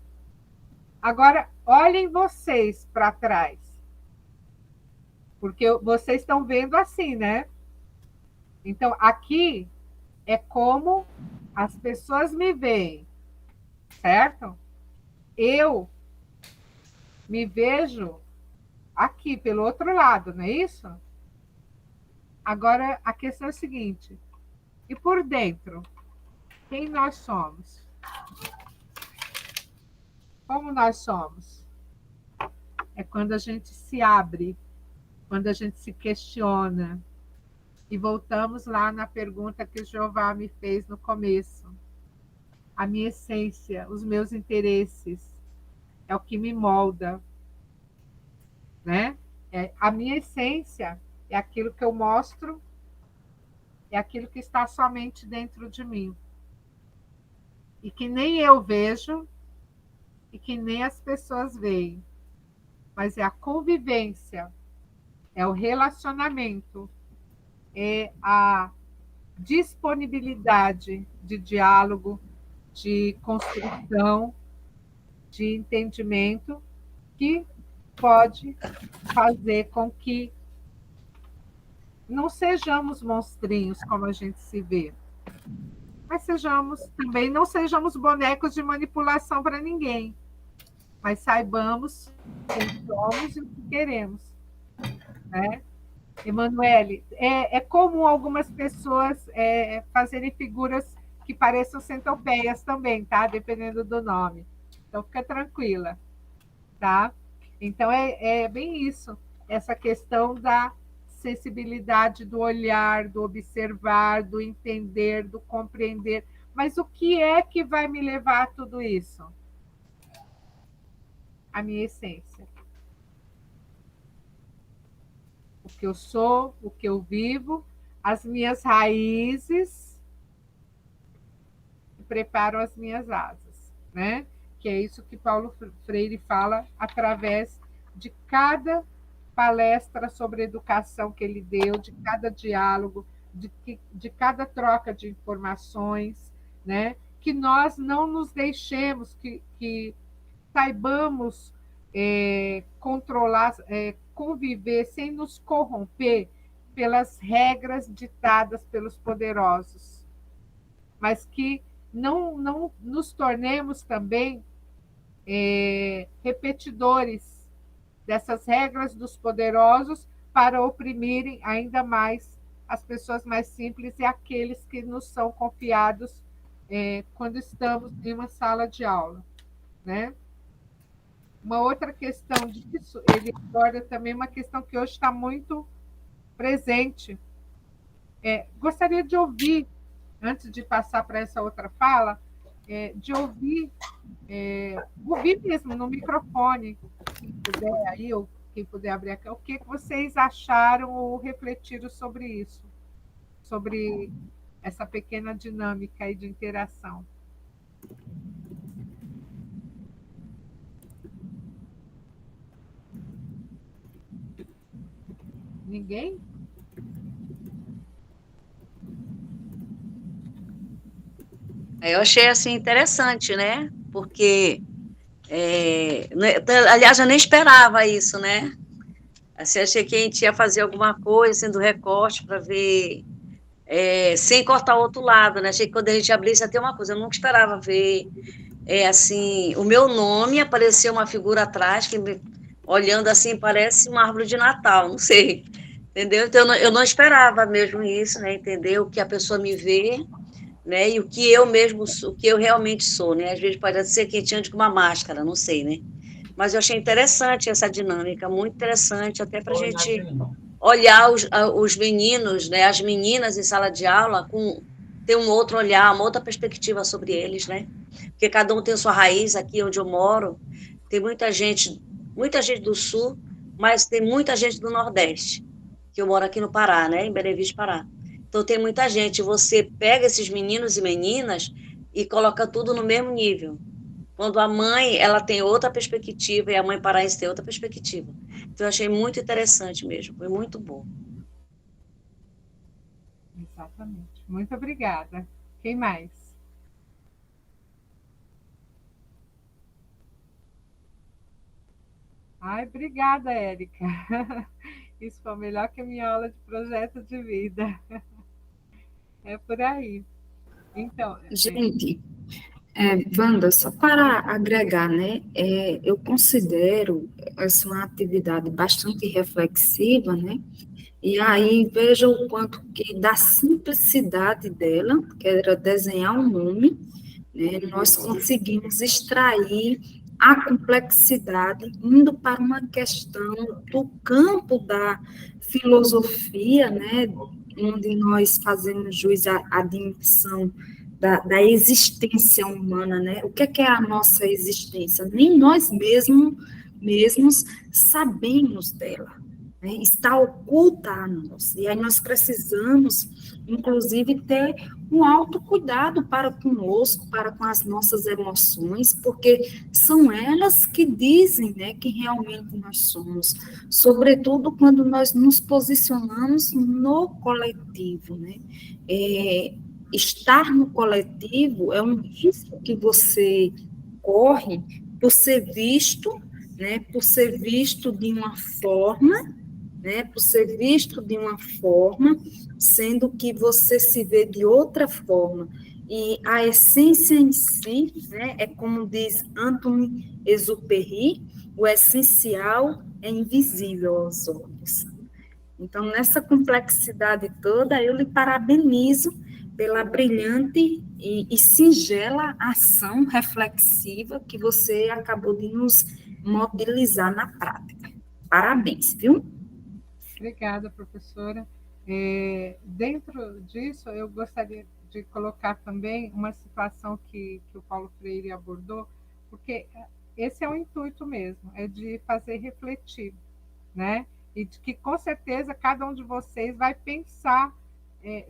Agora, olhem vocês para trás. Porque vocês estão vendo assim, né? Então, aqui é como as pessoas me veem. certo? Eu me vejo aqui, pelo outro lado, não é isso? Agora, a questão é a seguinte, e por dentro, quem nós somos? Como nós somos? É quando a gente se abre, quando a gente se questiona. E voltamos lá na pergunta que o Jeová me fez no começo. A minha essência, os meus interesses, é o que me molda, né? A minha essência é aquilo que eu mostro, é aquilo que está somente dentro de mim. E que nem eu vejo, e que nem as pessoas veem. Mas é a convivência, é o relacionamento, é a disponibilidade de diálogo, de construção, de entendimento, que pode fazer com que não sejamos monstrinhos como a gente se vê, mas também não sejamos bonecos de manipulação para ninguém, mas saibamos quem somos e o que queremos, né? Emanuele, é comum algumas pessoas fazerem figuras que pareçam centopeias também, tá? Dependendo do nome. Então, fica tranquila, tá? Então, é bem isso, essa questão da sensibilidade do olhar, do observar, do entender, do compreender. Mas o que é que vai me levar a tudo isso? A minha essência. O que eu sou, o que eu vivo, as minhas raízes preparam as minhas asas, né? Que é isso que Paulo Freire fala através de cada palestra sobre educação que ele deu, de cada diálogo, de cada troca de informações, né? Que nós não nos deixemos, que saibamos controlar, conviver sem nos corromper pelas regras ditadas pelos poderosos, mas que não nos tornemos também repetidores dessas regras dos poderosos para oprimirem ainda mais as pessoas mais simples e aqueles que nos são confiados quando estamos em uma sala de aula, né? Uma outra questão disso, ele aborda também uma questão que hoje está muito presente. Gostaria de ouvir, antes de passar para essa outra fala, de ouvir mesmo no microfone, quem puder aí, ou quem puder abrir aqui, o que vocês acharam ou refletiram sobre isso, sobre essa pequena dinâmica aí de interação. Ninguém? Eu achei assim interessante, né? Porque, aliás, eu nem esperava isso, né? Assim, achei que a gente ia fazer alguma coisa, sendo recorte, para ver, sem cortar o outro lado, né? Achei que quando a gente abrisse ia ter uma coisa, eu nunca esperava ver, assim, o meu nome, apareceu uma figura atrás, que olhando assim, parece uma árvore de Natal, não sei, entendeu? Então, eu não esperava mesmo isso, né? Entender o que a pessoa me vê, né? E o que eu mesmo, o que eu realmente sou, né? Às vezes pode ser que a gente ande com uma máscara, não sei, né? Mas eu achei interessante essa dinâmica, muito interessante, até para a gente olhar os meninos, né? As meninas em sala de aula, ter um outro olhar, uma outra perspectiva sobre eles, né? Porque cada um tem sua raiz. Aqui onde eu moro, tem muita gente do Sul, mas tem muita gente do Nordeste, que eu moro aqui no Pará, né? Em Benevides, Pará. Então, tem muita gente. Você pega esses meninos e meninas e coloca tudo no mesmo nível. Quando a mãe, ela tem outra perspectiva e a mãe paraense tem outra perspectiva. Então, eu achei muito interessante mesmo. Foi muito bom. Exatamente. Muito obrigada. Quem mais? Ai, obrigada, Érica. Isso foi melhor que a minha aula de projeto de vida. É por aí. Então, gente, Wanda, só para agregar, né, eu considero essa uma atividade bastante reflexiva, né, e aí veja o quanto que da simplicidade dela, que era desenhar um nome, né, nós conseguimos extrair a complexidade indo para uma questão do campo da filosofia, né, onde nós fazemos jus à dimensão da existência humana, né? O que é a nossa existência? Nem nós mesmos sabemos dela, né? Está oculta a nós. E aí nós precisamos, inclusive, ter um autocuidado para conosco, para com as nossas emoções, porque são elas que dizem, né, que realmente nós somos, sobretudo quando nós nos posicionamos no coletivo, né? Estar no coletivo é um risco que você corre por ser visto, né, por ser visto de uma forma, né, por ser visto de uma forma, sendo que você se vê de outra forma. E a essência em si, né, é como diz Anthony Exupéry, o essencial é invisível aos olhos. Então, nessa complexidade toda, eu lhe parabenizo pela brilhante e singela ação reflexiva que você acabou de nos mobilizar na prática. Parabéns, viu? Obrigada, professora. Dentro disso, eu gostaria de colocar também uma situação que o Paulo Freire abordou, porque esse é o intuito mesmo, é de fazer refletir, né? E de que, com certeza, cada um de vocês vai pensar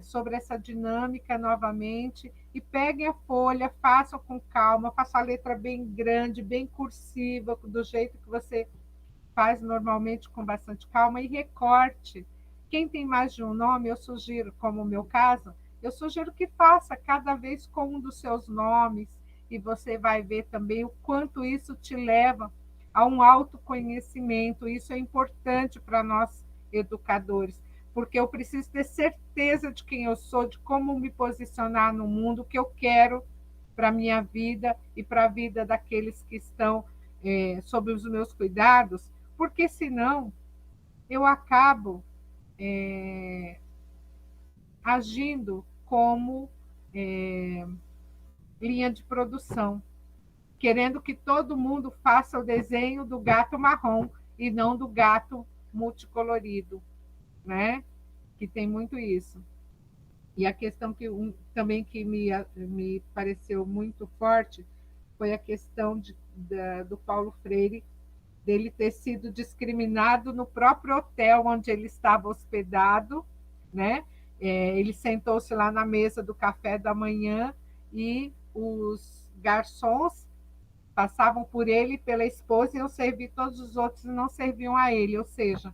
sobre essa dinâmica novamente, e peguem a folha, façam com calma, façam a letra bem grande, bem cursiva, do jeito que você faz normalmente, com bastante calma, e recorte. Quem tem mais de um nome, eu sugiro, como o meu caso, eu sugiro que faça cada vez com um dos seus nomes, e você vai ver também o quanto isso te leva a um autoconhecimento. Isso é importante para nós educadores, porque eu preciso ter certeza de quem eu sou, de como me posicionar no mundo, o que eu quero para a minha vida e para a vida daqueles que estão sob os meus cuidados, porque senão eu acabo agindo como linha de produção, querendo que todo mundo faça o desenho do gato marrom e não do gato multicolorido, né? Que tem muito isso. E a questão também que me pareceu muito forte foi a questão do Paulo Freire, dele ter sido discriminado no próprio hotel onde ele estava hospedado, né? Ele sentou-se lá na mesa do café da manhã e os garçons passavam por ele e pela esposa, e eu servi todos os outros e não serviam a ele. Ou seja,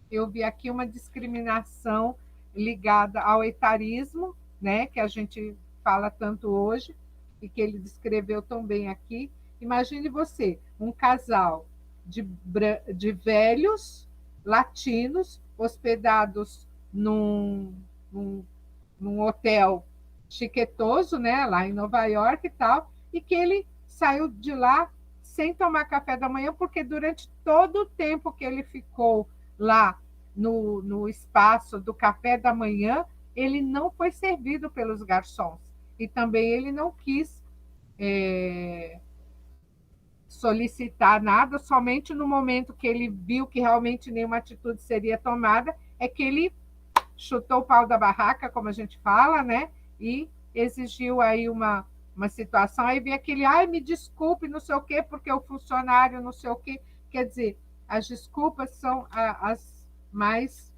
eu vi aqui uma discriminação ligada ao etarismo, né, que a gente fala tanto hoje, e que ele descreveu tão bem aqui. Imagine você, um casal de velhos latinos hospedados num hotel chiquetoso, né, lá em Nova York e tal, e que ele saiu de lá sem tomar café da manhã, porque durante todo o tempo que ele ficou lá no espaço do café da manhã, ele não foi servido pelos garçons. E também ele não quis solicitar nada, somente no momento que ele viu que realmente nenhuma atitude seria tomada, é que ele chutou o pau da barraca, como a gente fala, né? E exigiu aí uma situação. Aí vem aquele, me desculpe, não sei o quê, porque o funcionário não sei o quê. Quer dizer, as desculpas são as mais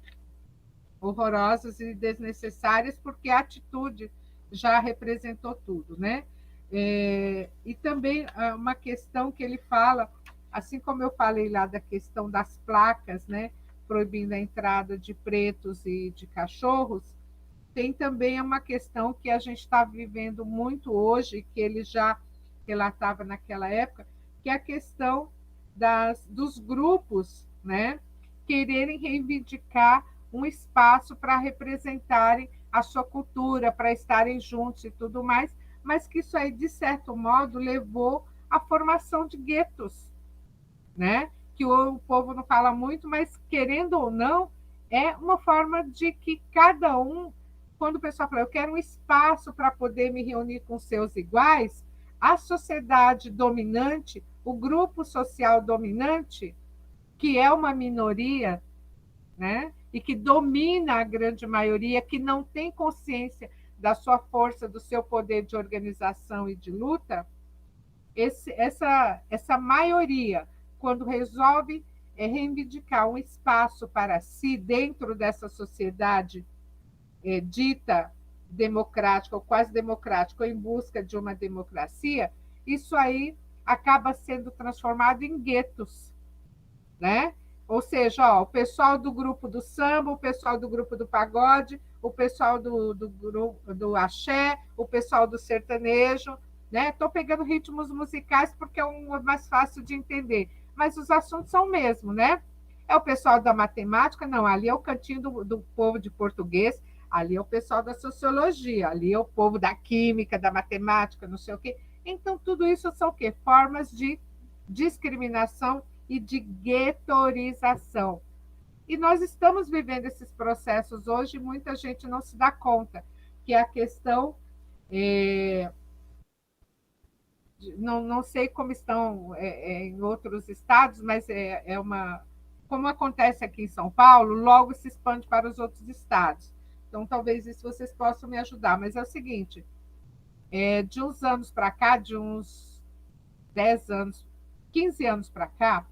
horrorosas e desnecessárias, porque a atitude já representou tudo, né? E também uma questão que ele fala, assim como eu falei lá da questão das placas, né, proibindo a entrada de pretos e de cachorros, tem também uma questão que a gente está vivendo muito hoje, que ele já relatava naquela época, que é a questão dos grupos, né, quererem reivindicar um espaço para representarem a sua cultura, para estarem juntos e tudo mais, mas que isso aí, de certo modo, levou à formação de guetos, né? Que o povo não fala muito, mas, querendo ou não, é uma forma de que cada um, quando o pessoal fala, eu quero um espaço para poder me reunir com seus iguais, a sociedade dominante, o grupo social dominante, que é uma minoria, né? E que domina a grande maioria, que não tem consciência da sua força, do seu poder de organização e de luta, essa maioria, quando resolve reivindicar um espaço para si dentro dessa sociedade dita democrática, ou quase democrática, ou em busca de uma democracia, isso aí acaba sendo transformado em guetos, né? Ou seja, ó, o pessoal do grupo do samba, o pessoal do grupo do pagode, o pessoal do axé, o pessoal do sertanejo, né? Estou pegando ritmos musicais porque é mais fácil de entender, mas os assuntos são o mesmo, né? É o pessoal da matemática, não, ali é o cantinho do povo de português, ali é o pessoal da sociologia, ali é o povo da química, da matemática, não sei o quê. Então, tudo isso são o quê? Formas de discriminação e de guetorização. E nós estamos vivendo esses processos hoje, e muita gente não se dá conta, que é a questão... não sei como estão em outros estados, mas como acontece aqui em São Paulo, logo se expande para os outros estados. Então, talvez isso vocês possam me ajudar. Mas é o seguinte, de uns anos para cá, de uns 10 anos, 15 anos para cá,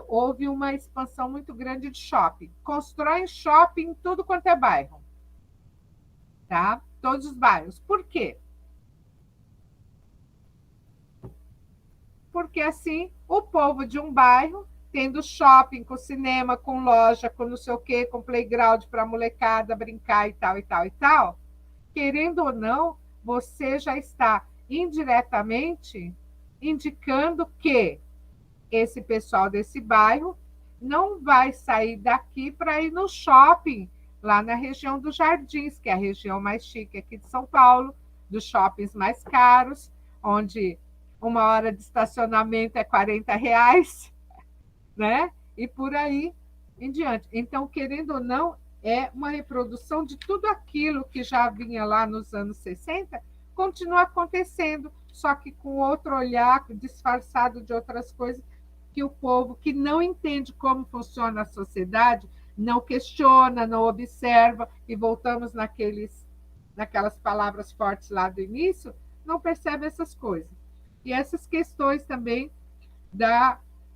houve uma expansão muito grande de shopping. Constroem shopping em tudo quanto é bairro. Tá? Todos os bairros. Por quê? Porque assim o povo de um bairro, tendo shopping, com cinema, com loja, com não sei o quê, com playground para a molecada brincar e tal, e tal, e tal, querendo ou não, você já está indiretamente indicando que esse pessoal desse bairro não vai sair daqui para ir no shopping, lá na região dos Jardins, que é a região mais chique aqui de São Paulo, dos shoppings mais caros, onde 1 hora de estacionamento é R$ 40, né? E por aí em diante. Então, querendo ou não, é uma reprodução de tudo aquilo que já vinha lá nos anos 60, continua acontecendo, só que com outro olhar, disfarçado de outras coisas, que o povo que não entende como funciona a sociedade, não questiona, não observa, e voltamos naquelas palavras fortes lá do início, não percebe essas coisas. E essas questões também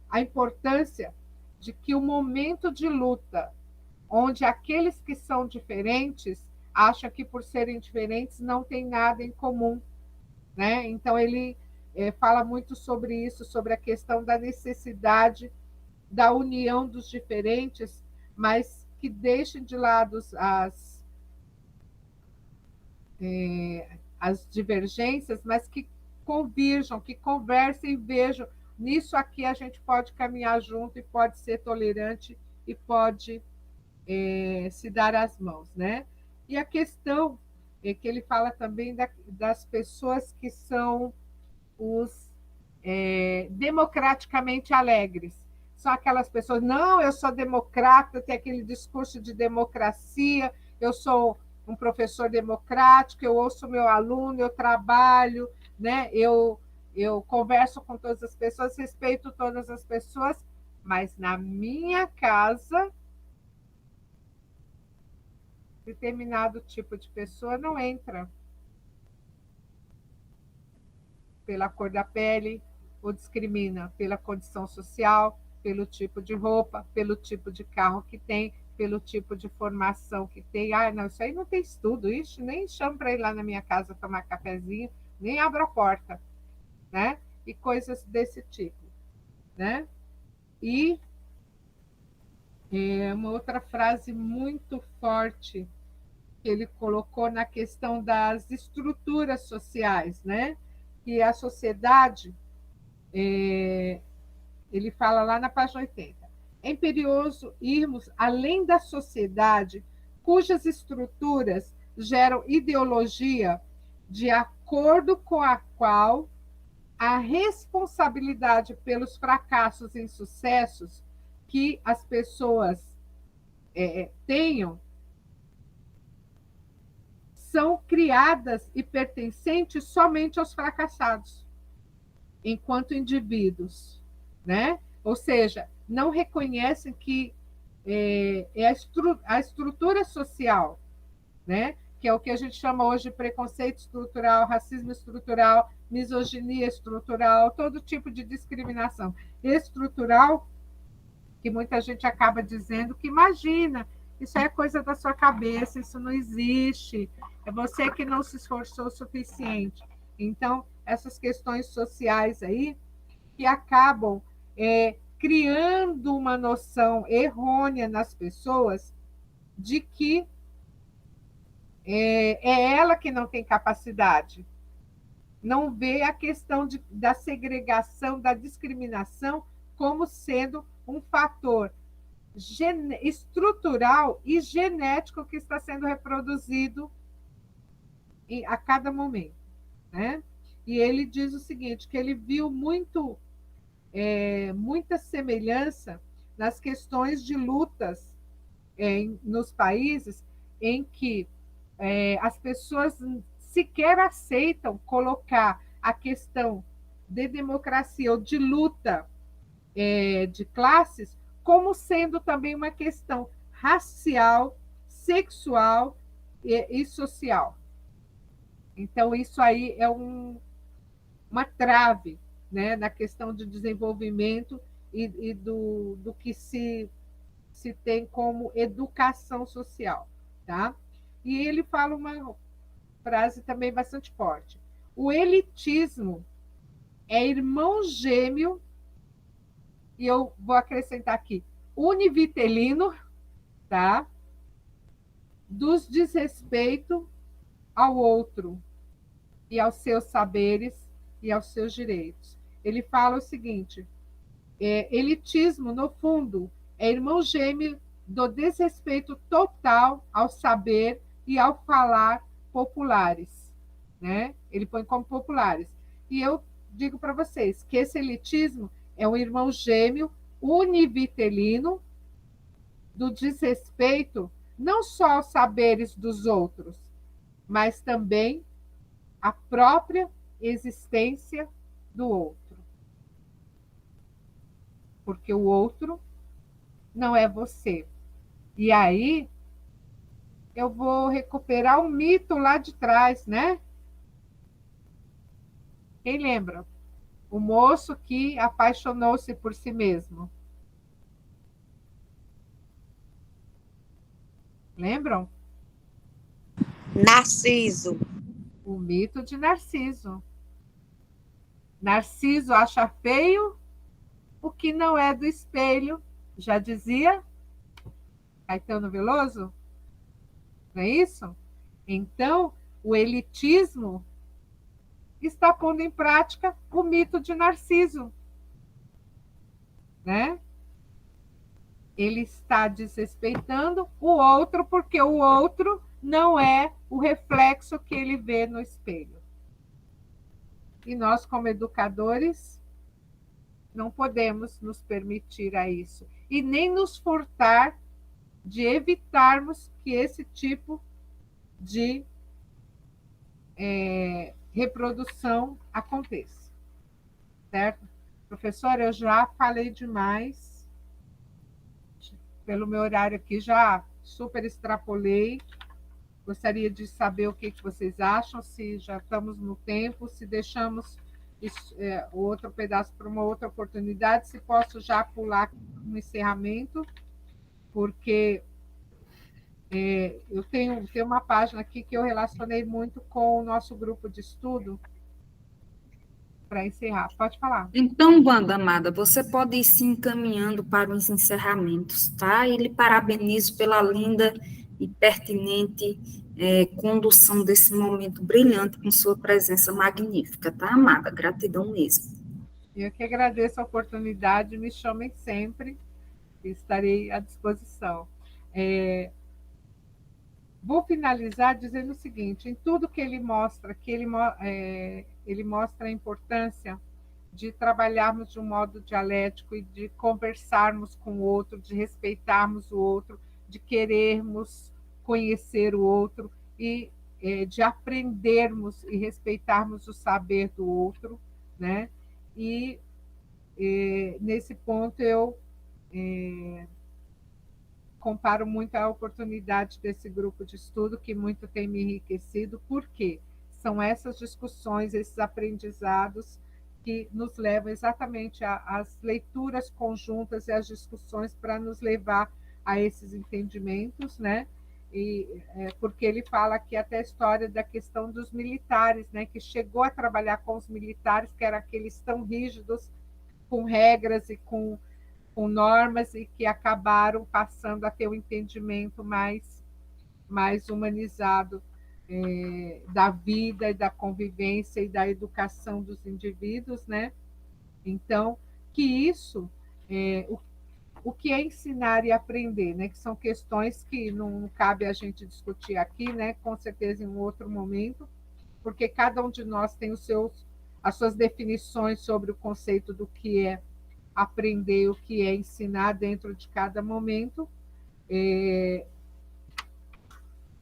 a importância de que o momento de luta, onde aqueles que são diferentes acham que por serem diferentes não tem nada em comum, né? Então ele fala muito sobre isso, sobre a questão da necessidade da união dos diferentes, mas que deixem de lado as divergências, mas que convirjam, que conversem e vejam. Nisso aqui a gente pode caminhar junto e pode ser tolerante e pode se dar as mãos, né? E a questão que ele fala também das pessoas que são os democraticamente alegres. São aquelas pessoas, não, eu sou democrata, tem aquele discurso de democracia, eu sou um professor democrático, eu ouço meu aluno, eu trabalho, né? Eu converso com todas as pessoas, respeito todas as pessoas, mas na minha casa, determinado tipo de pessoa não entra. Pela cor da pele, ou discrimina pela condição social, pelo tipo de roupa, pelo tipo de carro que tem, pelo tipo de formação que tem. Ah, não, isso aí não tem estudo, isso nem chamo para ir lá na minha casa tomar cafezinho, nem abro a porta, né? E coisas desse tipo, né? E uma outra frase muito forte que ele colocou na questão das estruturas sociais, né? Que a sociedade, ele fala lá na página 80, é imperioso irmos além da sociedade cujas estruturas geram ideologia de acordo com a qual a responsabilidade pelos fracassos e insucessos que as pessoas tenham são criadas e pertencentes somente aos fracassados, enquanto indivíduos, né? Ou seja, não reconhecem que a estrutura social, né? Que é o que a gente chama hoje de preconceito estrutural, racismo estrutural, misoginia estrutural, todo tipo de discriminação estrutural, que muita gente acaba dizendo que imagina, isso é coisa da sua cabeça, isso não existe, é você que não se esforçou o suficiente. Então, essas questões sociais aí que acabam criando uma noção errônea nas pessoas de que é ela que não tem capacidade. Não vê a questão da segregação, da discriminação como sendo um fator estrutural e genético que está sendo reproduzido a cada momento, né? E ele diz o seguinte, que ele viu muita semelhança nas questões de lutas nos países em que as pessoas sequer aceitam colocar a questão de democracia ou de luta de classes como sendo também uma questão racial, sexual e social. Então, isso aí é uma trave, né, na questão de desenvolvimento e do que se tem como educação social. Tá? E ele fala uma frase também bastante forte. O elitismo é irmão gêmeo, e eu vou acrescentar aqui, univitelino, tá? Dos desrespeito ao outro e aos seus saberes e aos seus direitos. Ele fala o seguinte, elitismo, no fundo, é irmão gêmeo do desrespeito total ao saber e ao falar populares, né? Ele põe como populares. E eu digo para vocês que esse elitismo é um irmão gêmeo univitelino do desrespeito não só aos saberes dos outros, mas também à própria existência do outro. Porque o outro não é você. E aí eu vou recuperar o mito lá de trás, né? Quem lembra? O moço que apaixonou-se por si mesmo. Lembram? Narciso. O mito de Narciso. Narciso acha feio o que não é do espelho, já dizia Caetano Veloso? Não é isso? Então, o elitismo está pondo em prática o mito de Narciso, né? Ele está desrespeitando o outro porque o outro não é o reflexo que ele vê no espelho. E nós, como educadores, não podemos nos permitir a isso e nem nos furtar de evitarmos que esse tipo de reprodução aconteça. Certo? Professora, eu já falei demais. Pelo meu horário aqui, já super extrapolei. Gostaria de saber o que vocês acham, se já estamos no tempo, se deixamos o outro pedaço para uma outra oportunidade, se posso já pular no encerramento, porque eu tenho uma página aqui que eu relacionei muito com o nosso grupo de estudo para encerrar. Pode falar. Então, Wanda amada, você pode ir se encaminhando para os encerramentos, tá? E lhe parabenizo pela linda e pertinente condução desse momento brilhante com sua presença magnífica, tá, amada? Gratidão mesmo. Eu que agradeço a oportunidade, me chamem sempre, estarei à disposição. Vou finalizar dizendo o seguinte: em tudo que ele mostra, ele mostra a importância de trabalharmos de um modo dialético e de conversarmos com o outro, de respeitarmos o outro, de querermos conhecer o outro e de aprendermos e respeitarmos o saber do outro, né? E nesse ponto eu comparo muito a oportunidade desse grupo de estudo, que muito tem me enriquecido, porque são essas discussões, esses aprendizados que nos levam exatamente às leituras conjuntas e às discussões para nos levar a esses entendimentos, né? Porque ele fala aqui até a história da questão dos militares, né? Que chegou a trabalhar com os militares, que eram aqueles tão rígidos, com regras e com normas, e que acabaram passando a ter um entendimento mais humanizado da vida e da convivência e da educação dos indivíduos, né? Então, que isso, o que é ensinar e aprender, né? Que são questões que não cabe a gente discutir aqui, né? Com certeza em um outro momento, porque cada um de nós tem as suas definições sobre o conceito do que é aprender, o que é ensinar dentro de cada momento.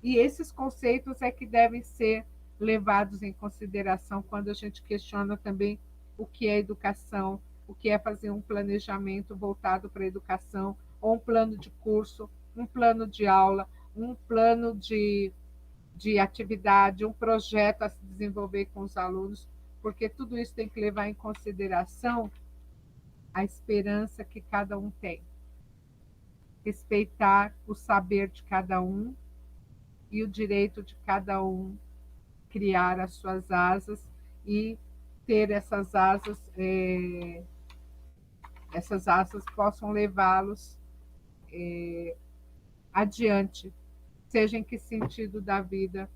E esses conceitos é que devem ser levados em consideração quando a gente questiona também o que é educação, o que é fazer um planejamento voltado para a educação, ou um plano de curso, um plano de aula, um plano de atividade, um projeto a se desenvolver com os alunos, porque tudo isso tem que levar em consideração a esperança que cada um tem, respeitar o saber de cada um e o direito de cada um criar as suas asas e ter essas asas possam levá-los adiante, seja em que sentido da vida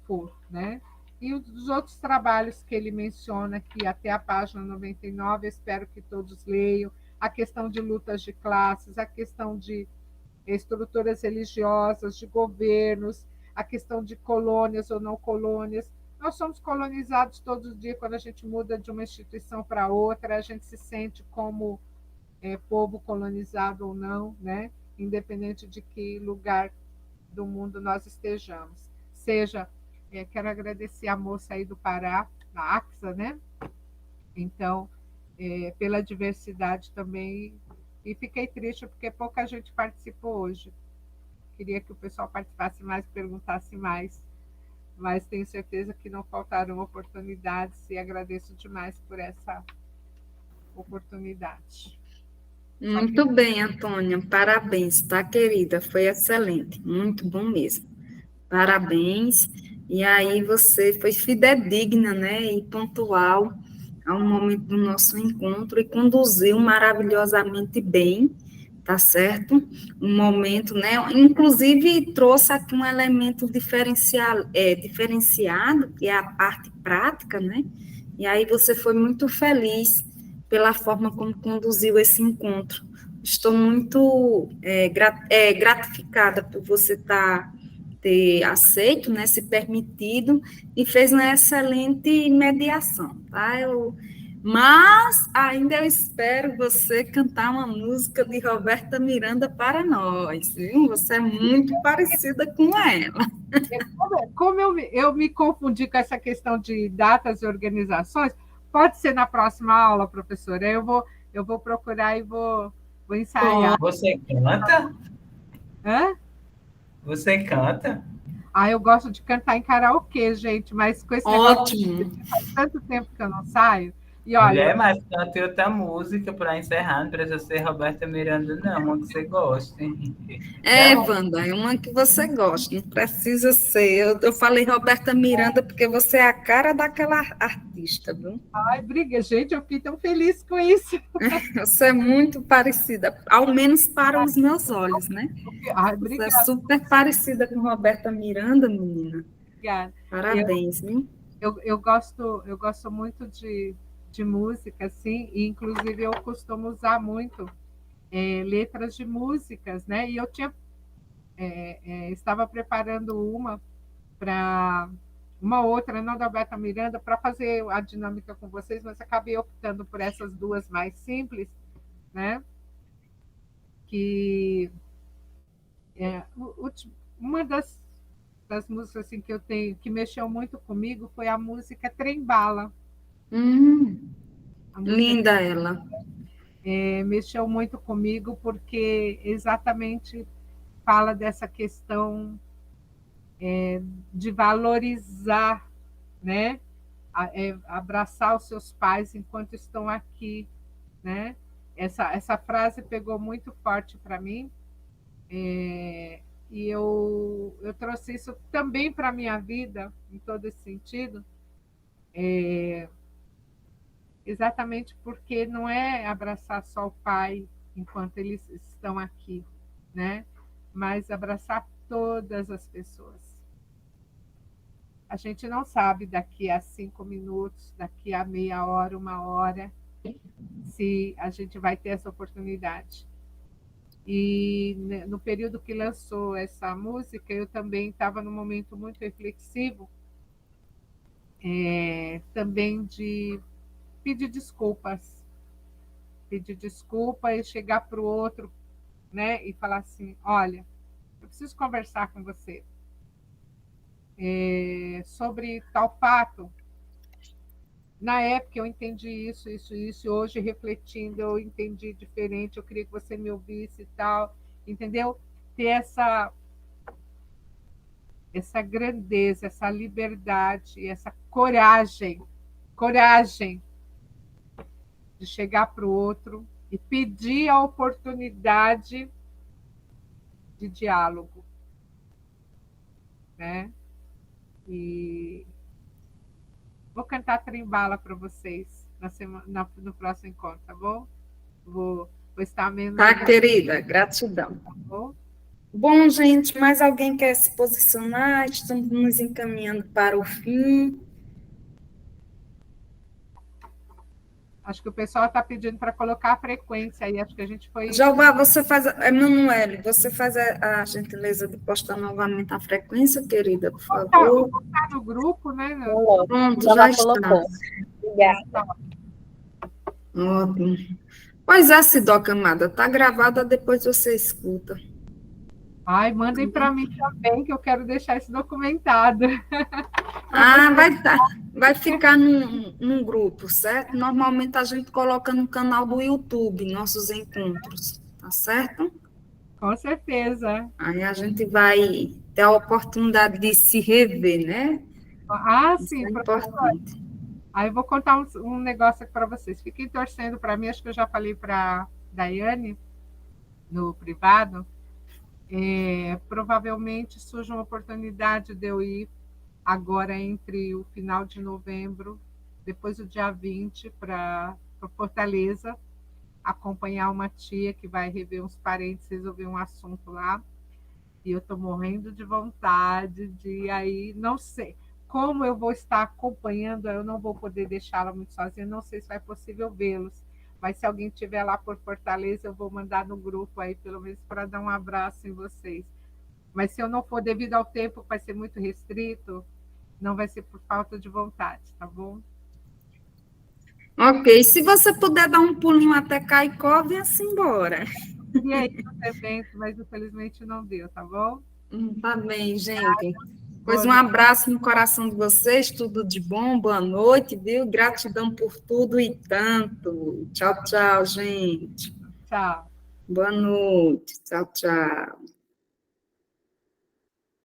for, né? E os outros trabalhos que ele menciona aqui, até a página 99, espero que todos leiam, a questão de lutas de classes, a questão de estruturas religiosas, de governos, a questão de colônias ou não colônias. Nós somos colonizados todos os dias. Quando a gente muda de uma instituição para outra, a gente se sente como povo colonizado ou não, né? Independente de que lugar do mundo nós estejamos. Quero agradecer a moça aí do Pará, da AXA, né? Então, pela diversidade também. E fiquei triste porque pouca gente participou hoje. Queria que o pessoal participasse mais, perguntasse mais, mas tenho certeza que não faltarão oportunidades e agradeço demais por essa oportunidade. Muito bem, Antônia, parabéns, tá, querida? Foi excelente, muito bom mesmo. Parabéns. E aí você foi fidedigna, né, e pontual ao momento do nosso encontro e conduziu maravilhosamente bem, tá certo? Um momento, né, inclusive trouxe aqui um elemento diferenciado, que é a parte prática, né, e aí você foi muito feliz pela forma como conduziu esse encontro. Estou muito gratificada por você ter aceito, né, se permitido, e fez uma excelente mediação, tá? Mas ainda eu espero você cantar uma música de Roberta Miranda para nós, viu? Você é muito parecida com ela. Como eu me confundi com essa questão de datas e organizações, pode ser na próxima aula, professora? Eu vou procurar e vou ensaiar. Você canta? Hã? Você canta? Eu gosto de cantar em karaokê, gente, mas com esse Ótimo. Faz tanto tempo que eu não saio. E olha, Mulher, mas cante outra música para encerrar, não precisa ser Roberta Miranda, não, uma que você goste. Wanda, é uma que você gosta, não precisa ser. Eu falei Roberta Miranda porque você é a cara daquela artista, viu? Ai, briga, gente, eu fiquei tão feliz com isso. Você é muito parecida, ao menos para os meus olhos, né? Ai, você é super parecida com Roberta Miranda, menina. Obrigada. Parabéns, viu? Eu gosto muito de música, assim, e inclusive eu costumo usar muito letras de músicas, né? E eu tinha estava preparando uma outra, não da Beta Miranda, para fazer a dinâmica com vocês, mas acabei optando por essas duas mais simples, né? Que uma das músicas assim, que eu tenho, que mexeu muito comigo, foi a música Trem Bala. Linda ela. Mexeu muito comigo porque exatamente fala dessa questão de valorizar, né? Abraçar os seus pais enquanto estão aqui, né? Essa frase pegou muito forte para mim, e eu trouxe isso também para a minha vida, em todo esse sentido, exatamente porque não é abraçar só o pai enquanto eles estão aqui, né? Mas abraçar todas as pessoas. A gente não sabe daqui a 5 minutos, daqui a meia hora, 1 hora, se a gente vai ter essa oportunidade. E no período que lançou essa música, eu também estava num momento muito reflexivo, também de pedir desculpas e chegar para o outro, né, e falar assim: olha, eu preciso conversar com você sobre tal fato. Na época eu entendi isso, e hoje refletindo eu entendi diferente, eu queria que você me ouvisse e tal, entendeu? Ter essa grandeza, essa liberdade, essa coragem de chegar para o outro e pedir a oportunidade de diálogo, né? E vou cantar Trem Bala para vocês no próximo encontro, tá bom? Vou estar menos... Tá, querida, gratidão. Tá bom? Bom, gente, mais alguém quer se posicionar? Estamos nos encaminhando para o fim. Acho que o pessoal está pedindo para colocar a frequência aí, acho que a gente foi... Jeová, você faz... Emanuele, você faz a gentileza de postar novamente a frequência, querida, por favor. Vou botar no grupo, né? Pronto, já está. Obrigada. Ótimo. Pois é, Sidoca amada, está gravada, depois você escuta. Ai, mandem para mim também, que eu quero deixar isso documentado. Vai ficar num grupo, certo? Normalmente a gente coloca no canal do YouTube nossos encontros, tá certo? Com certeza. Aí a gente vai ter a oportunidade de se rever, né? Sim, isso é importante. Aí eu vou contar um negócio aqui para vocês. Fiquem torcendo para mim, acho que eu já falei para a Daiane no privado. Provavelmente surge uma oportunidade de eu ir agora entre o final de novembro, depois do dia 20, para Fortaleza, acompanhar uma tia que vai rever uns parentes, resolver um assunto lá. E eu estou morrendo de vontade de ir aí, não sei. Como eu vou estar acompanhando, eu não vou poder deixá-la muito sozinha, não sei se vai possível vê-los. Mas se alguém estiver lá por Fortaleza, eu vou mandar no grupo aí, pelo menos para dar um abraço em vocês. Mas se eu não for, devido ao tempo, vai ser muito restrito, não vai ser por falta de vontade, tá bom? Ok, se você puder dar um pulinho até Caicó, venha-se embora. E aí, no evento, mas infelizmente não deu, tá bom? Tá bem, gente. Pois um abraço no coração de vocês, tudo de bom, boa noite, viu? Gratidão por tudo e tanto. Tchau, tchau, gente. Tchau. Boa noite. Tchau, tchau.